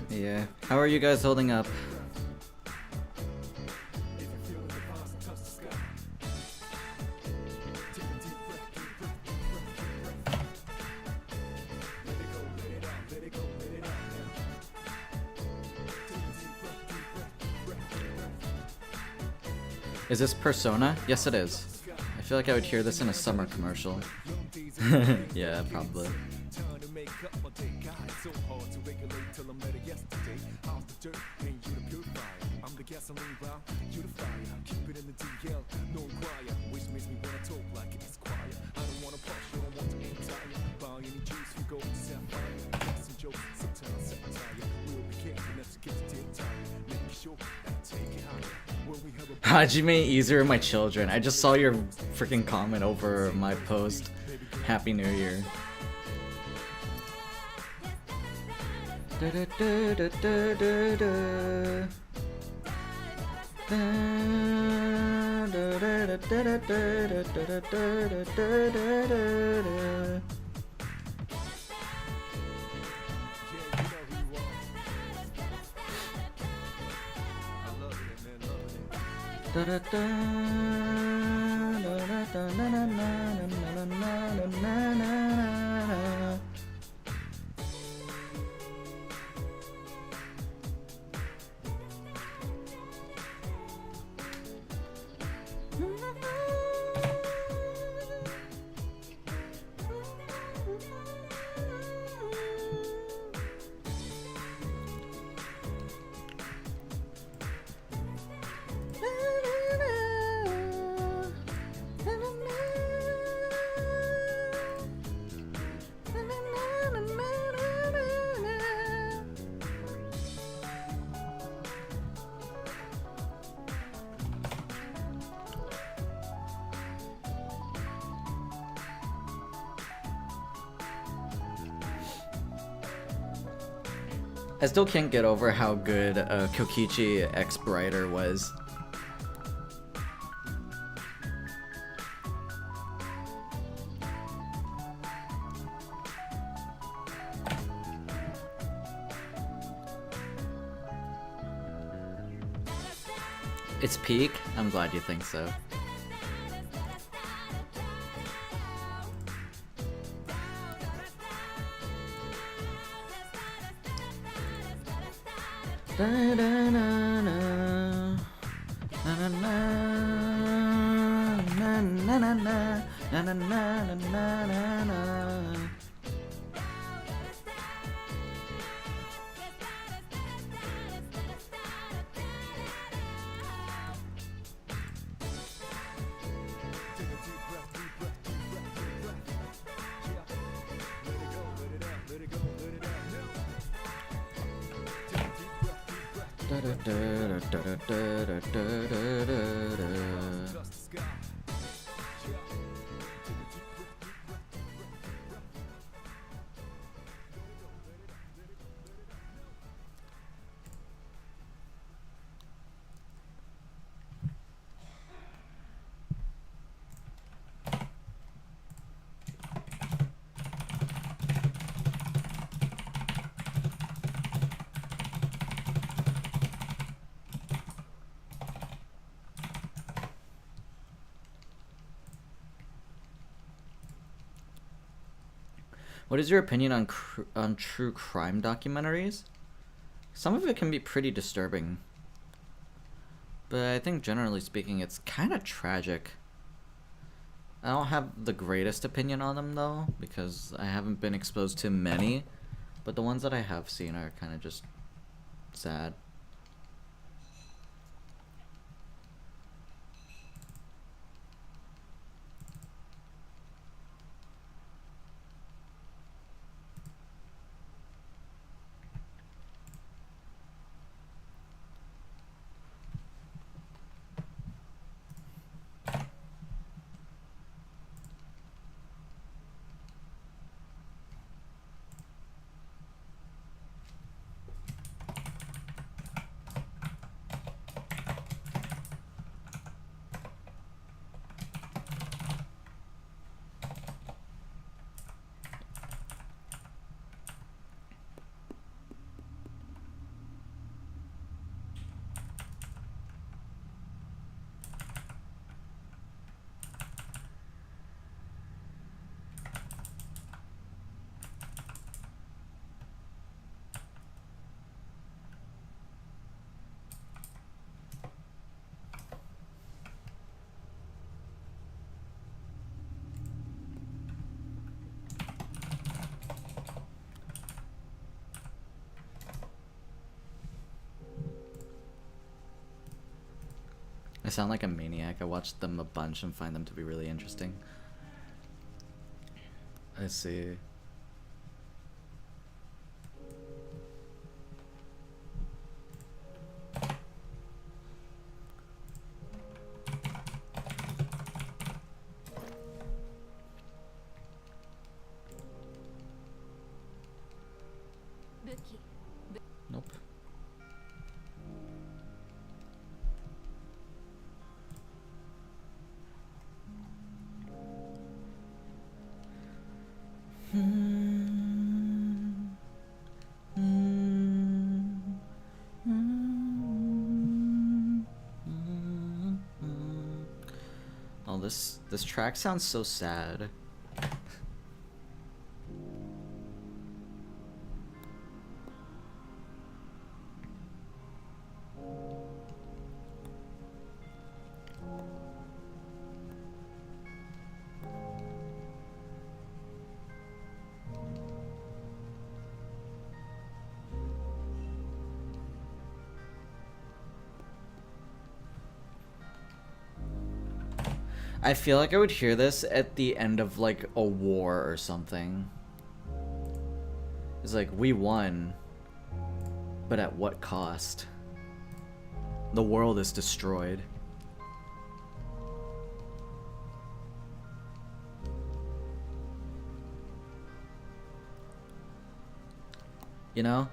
S1: Yeah. How are you guys holding up? Is this Persona? Yes, it is. I feel like I would hear this in a summer commercial. Yeah, probably. Hajime, easier my children. I just saw your freaking comment over my post. Happy New Year. I still can't get over how good Kokichi X Brighter was. It's peak? I'm glad you think so. Da, da, na, na. Na, na, na. Na, na, na, na. Na, na, na, na, na, na. What is your opinion on true crime documentaries? Some of it can be pretty disturbing, but I think generally speaking it's kind of tragic. I don't have the greatest opinion on them though, because I haven't been exposed to many, but the ones that I have seen are kind of just sad. I sound like a maniac. I watched them a bunch and find them to be really interesting. I see. Nope. Oh, this track sounds so sad. I feel like I would hear this at the end of like a war or something. It's like, we won, but at what cost? The world is destroyed. You know?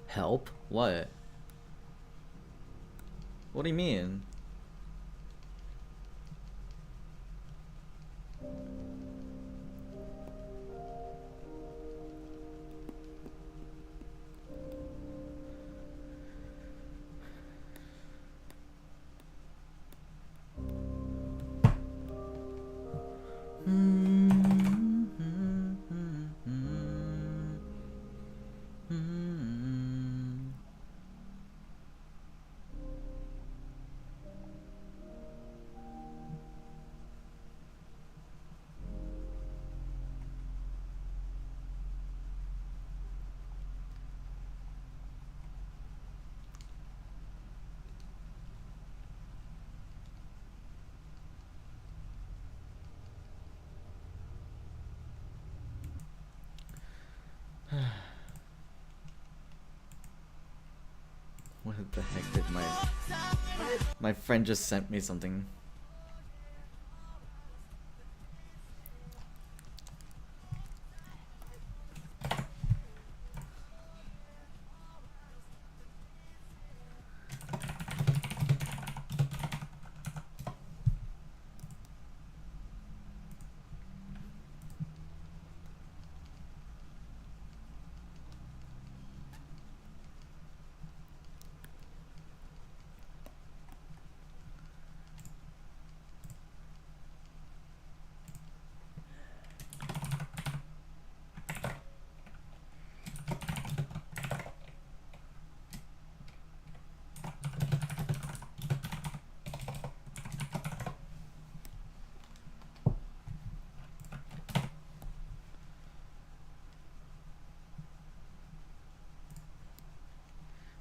S1: Help? What? What do you mean? What the heck did my friend just sent me something?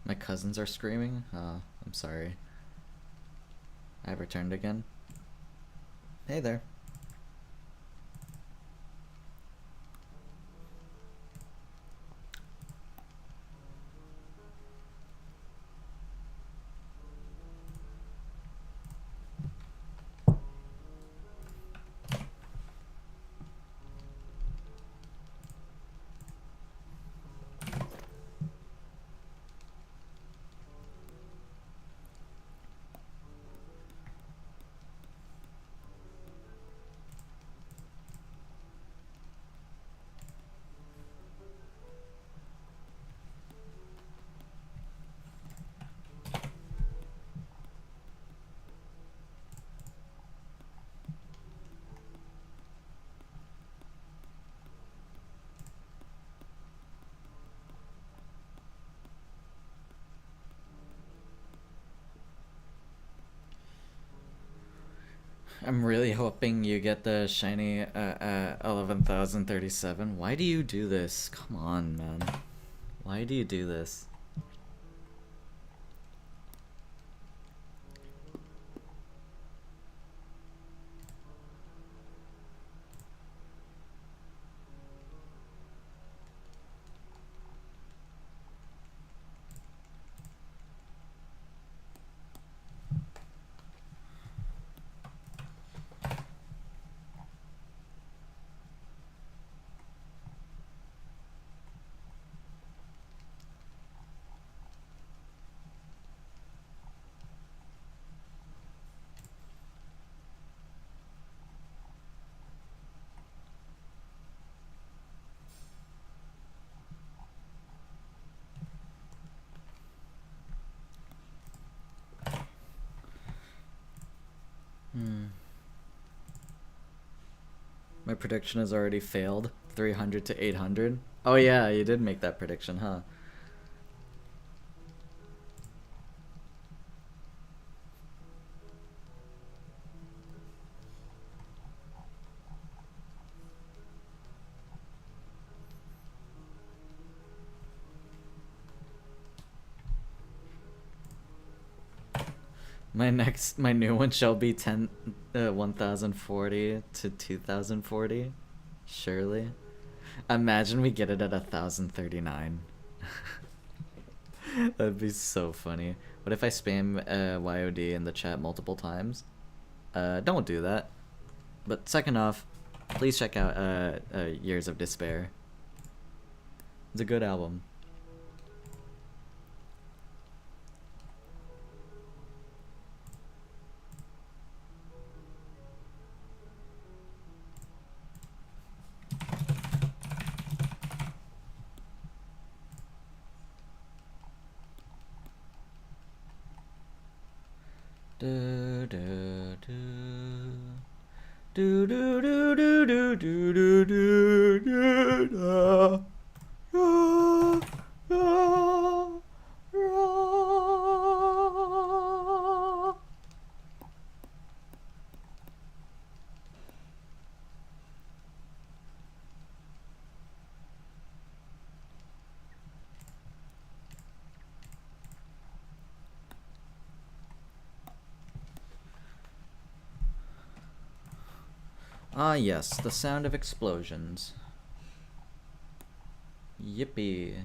S1: My cousins are screaming? Oh, I'm sorry. I've returned again. Hey there. I'm really hoping you get the shiny 11,037. Why do you do this? Come on, man. Why do you do this? My prediction has already failed. 300 to 800. Oh yeah, you did make that prediction, huh? My new one shall be 1040 to 2040. Surely. Imagine we get it at 1039. That'd be so funny. What if I spam YOD in the chat multiple times? Don't do that. But second off, Please check out Years of Despair. It's a good album. Do do do do do do do do do do do do. Ah yes, the sound of explosions. Yippee.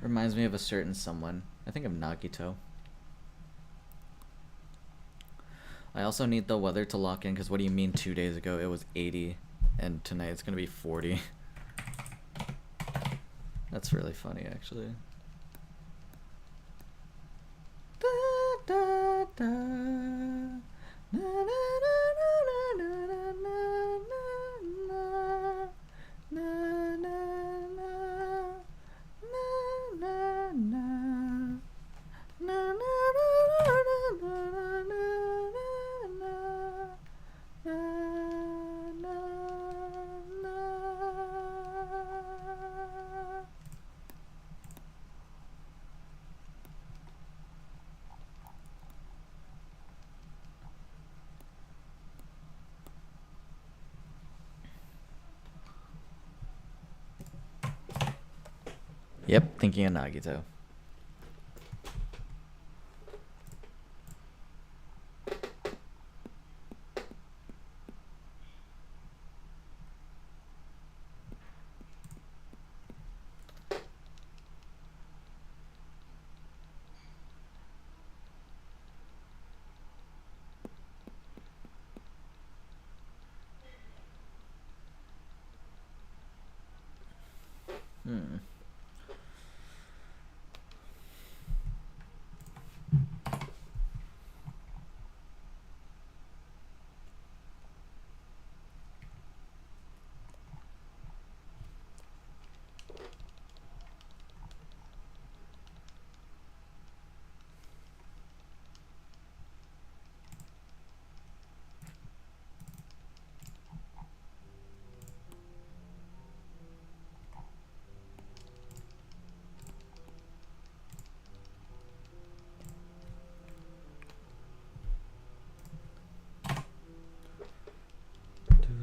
S1: Reminds me of a certain someone. I think of Nagito. I also need the weather to lock in, because what do you mean 2 days ago it was 80 and tonight it's gonna be 40. That's really funny, actually. Da, da, da. Na, na, na, na, na, na, na, na, na, na, na, na, na, Yep, thinking of Nagito.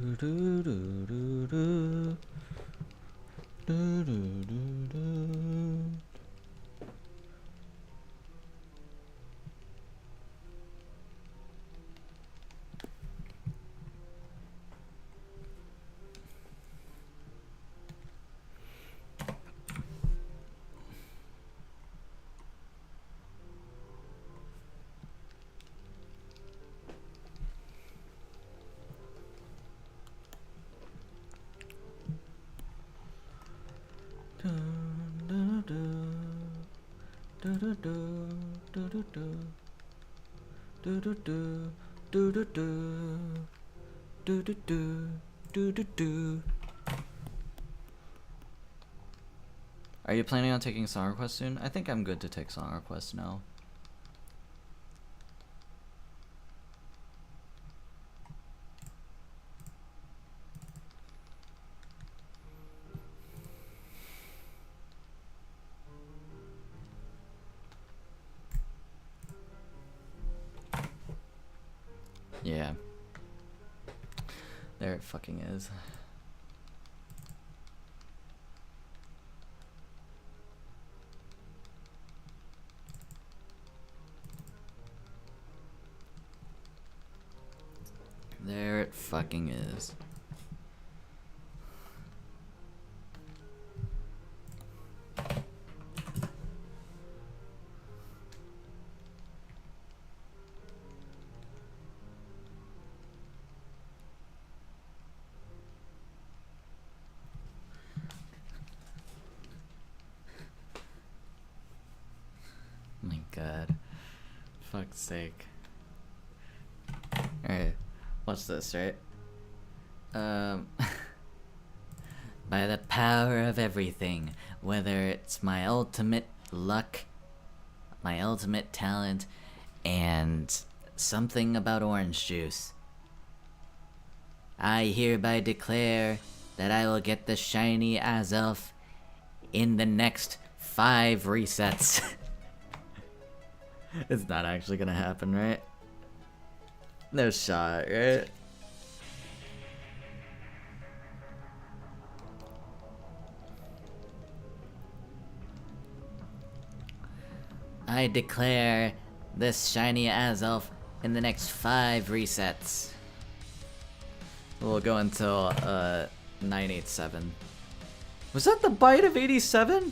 S1: Do, do, do, do. Do, do, do, do. Are you planning on taking song requests soon? I think I'm good to take song requests now. Yeah. There it fucking is. There it fucking is. My god. Fuck's sake. Alright, watch this, right? By the power of everything, whether it's my ultimate luck, my ultimate talent, and something about orange juice, I hereby declare that I will get the shiny Azelf in the next 5 resets. It's not actually gonna happen, right? No shot, right? I declare this shiny Azelf in the next 5 resets. We'll go until 987. Was that the bite of 87?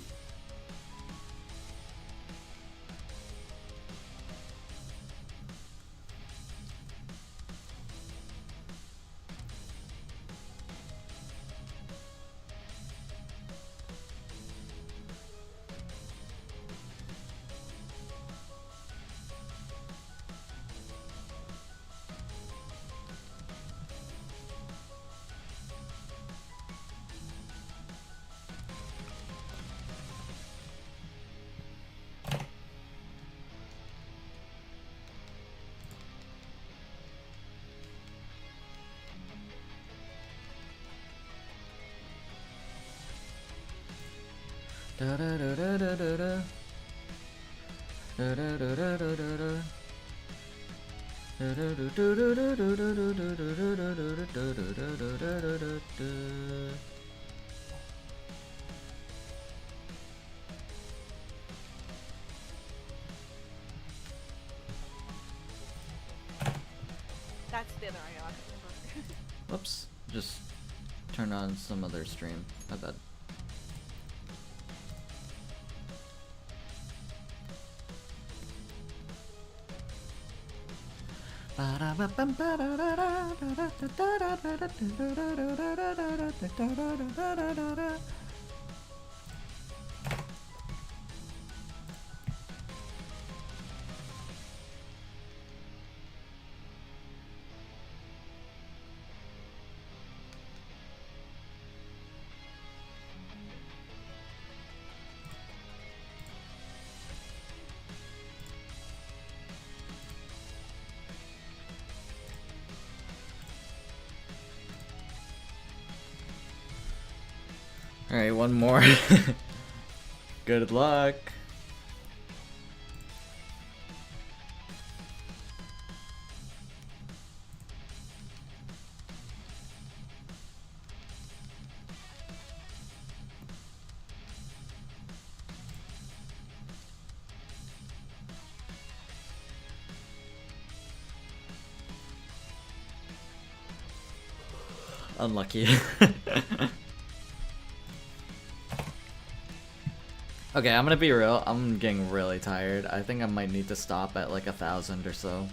S2: That's the other audio. I couldn't remember.
S1: Whoops. Just turn on some other stream. My bad. Alright, one more. Good luck. Unlucky. Okay, I'm gonna be real. I'm getting really tired. I think I might need to stop at like 1,000 or so.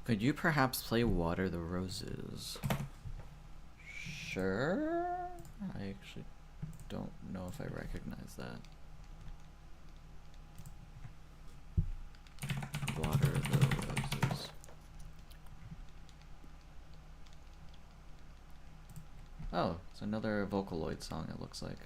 S1: Could you perhaps play Water the Roses? Sure? I actually don't know if I recognize that. Water the Roses. Oh, it's another Vocaloid song, it looks like.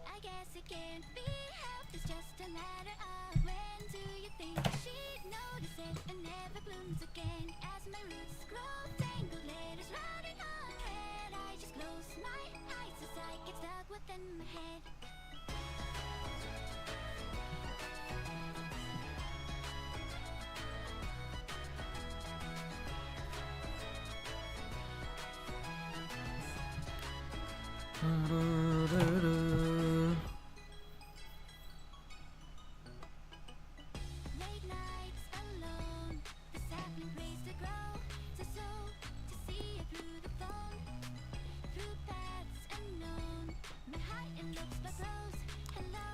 S3: I guess it can't be helped, it's just a matter of when do you think she'd notice it and never blooms again. As my roots grow tangled, letters routing on red, I just close my eyes as I get stuck within my head. Late nights alone, the sapling prays to grow, to sow, to see it through the phone, through paths unknown. My heart and looks but rose. Hello,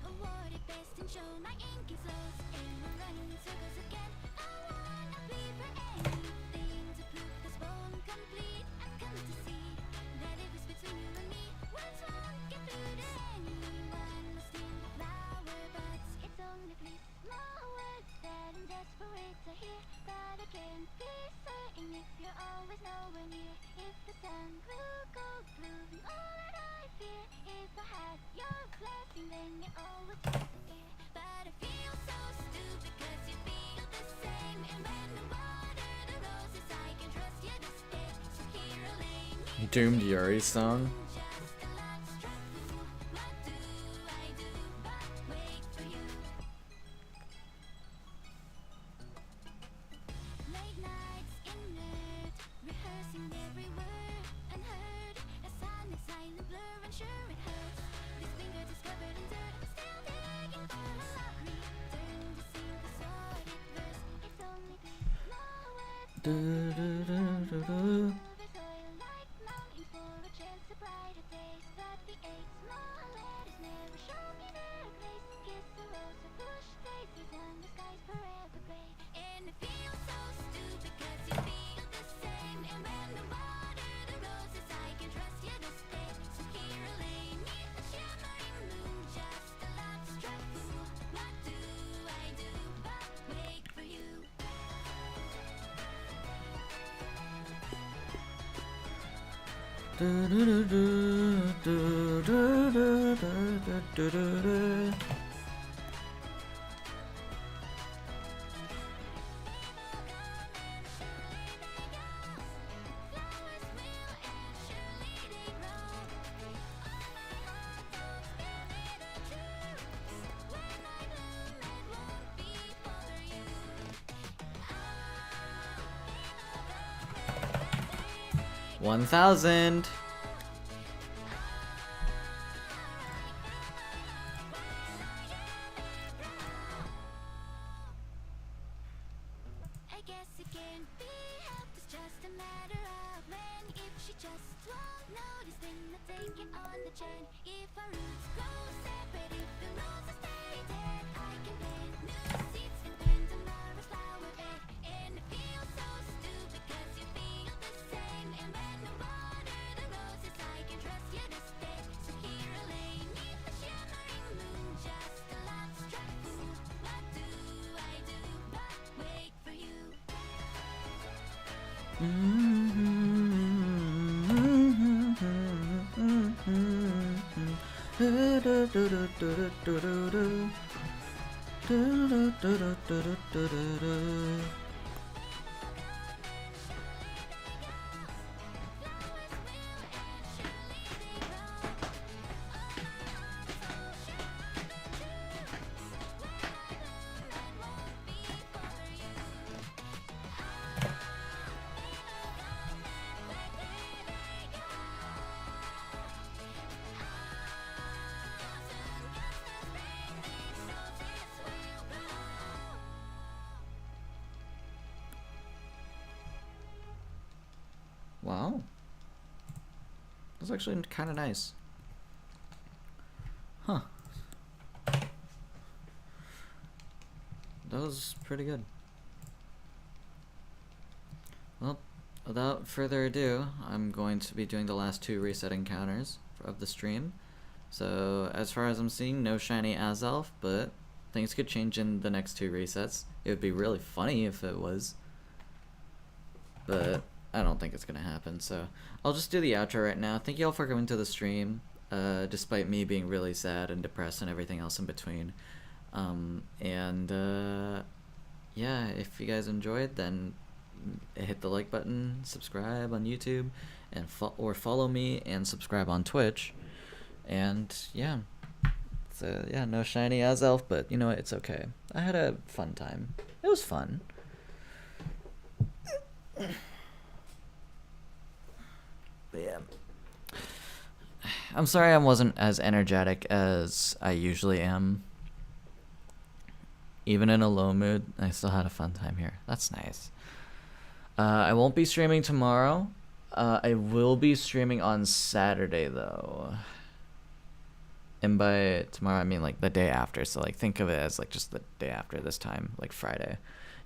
S3: awarded best in show. My ink is lost, and we're running in circles again. I wanna plead for anything to prove this poem complete. I've come to see that if it's between you and me, words won't get through to anyone. Lost in the flower buds, it's only please small words that I'm desperate to hear, but I can't be certain if you're always nowhere near. If the sun grew gold blue, then all that I fear, if I had your blessing, then you always disappear. But I feel so stupid 'cause you feel the same, and when I water the roses, I can trust you to stay. So here I lay me
S1: Doomed Yuri song.
S3: just a lot struck through. What do I do but wait for you? Late nights inert, rehearsing every word unheard. A sign is silent blur, unsure it hurts. This finger discovered in dirt, still digging for a lock. Return to sing the sordid verse. It's only these small words over soil like mountains for a chance of brighter days. But the 8 small letters never show me their grace. Kiss the rose or push daisies and the sky's forever gray. And it feels so stupid 'cause you feel the same, and when I water the roses, I can trust you to stay. So here I lay neath the shimmering moon, just a lot struck through. What do I do but wait for you? Flowers will and surely they grow. On my heart don't spare me the truth. When I bloom it won't be for you. I'll
S1: 1,000.
S3: I guess it can't be helped, it's just a matter of when. If she just won't notice, then I take it on the chin. If our roots grow separate, if the roses stay dead, I can plant new seeds and when tomorrow's flower bed. And it feels so stupid 'cause you feel the same, and when I water the roses, I can trust you to stay.
S1: Wow. That's actually kind of nice. Huh. That was pretty good. Well, without further ado, I'm going to be doing the last 2 reset encounters of the stream. So, as far as I'm seeing, no shiny Azelf, but things could change in the next 2 resets. It would be really funny if it was. But I don't think it's gonna happen, so I'll just do the outro right now. Thank you all for coming to the stream, despite me being really sad and depressed and everything else in between. Yeah, if you guys enjoyed, then hit the like button, subscribe on YouTube, and or follow me and subscribe on Twitch. And yeah, so yeah, no shiny Azelf, but you know what, it's okay. I had a fun time. It was fun. But yeah, I'm sorry I wasn't as energetic as I usually am. Even in a low mood, I still had a fun time here. That's nice. I won't be streaming tomorrow. I will be streaming on Saturday though. And by tomorrow I mean like the day after, so like think of it as like just the day after this time, like Friday.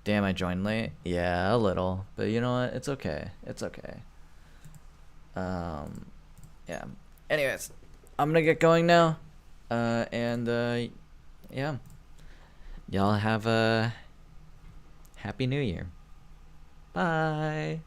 S1: Damn, I joined late. Yeah, a little, but you know what? It's okay. It's okay. Yeah. Anyways, I'm gonna get going now. Yeah. Y'all have a happy new year. Bye.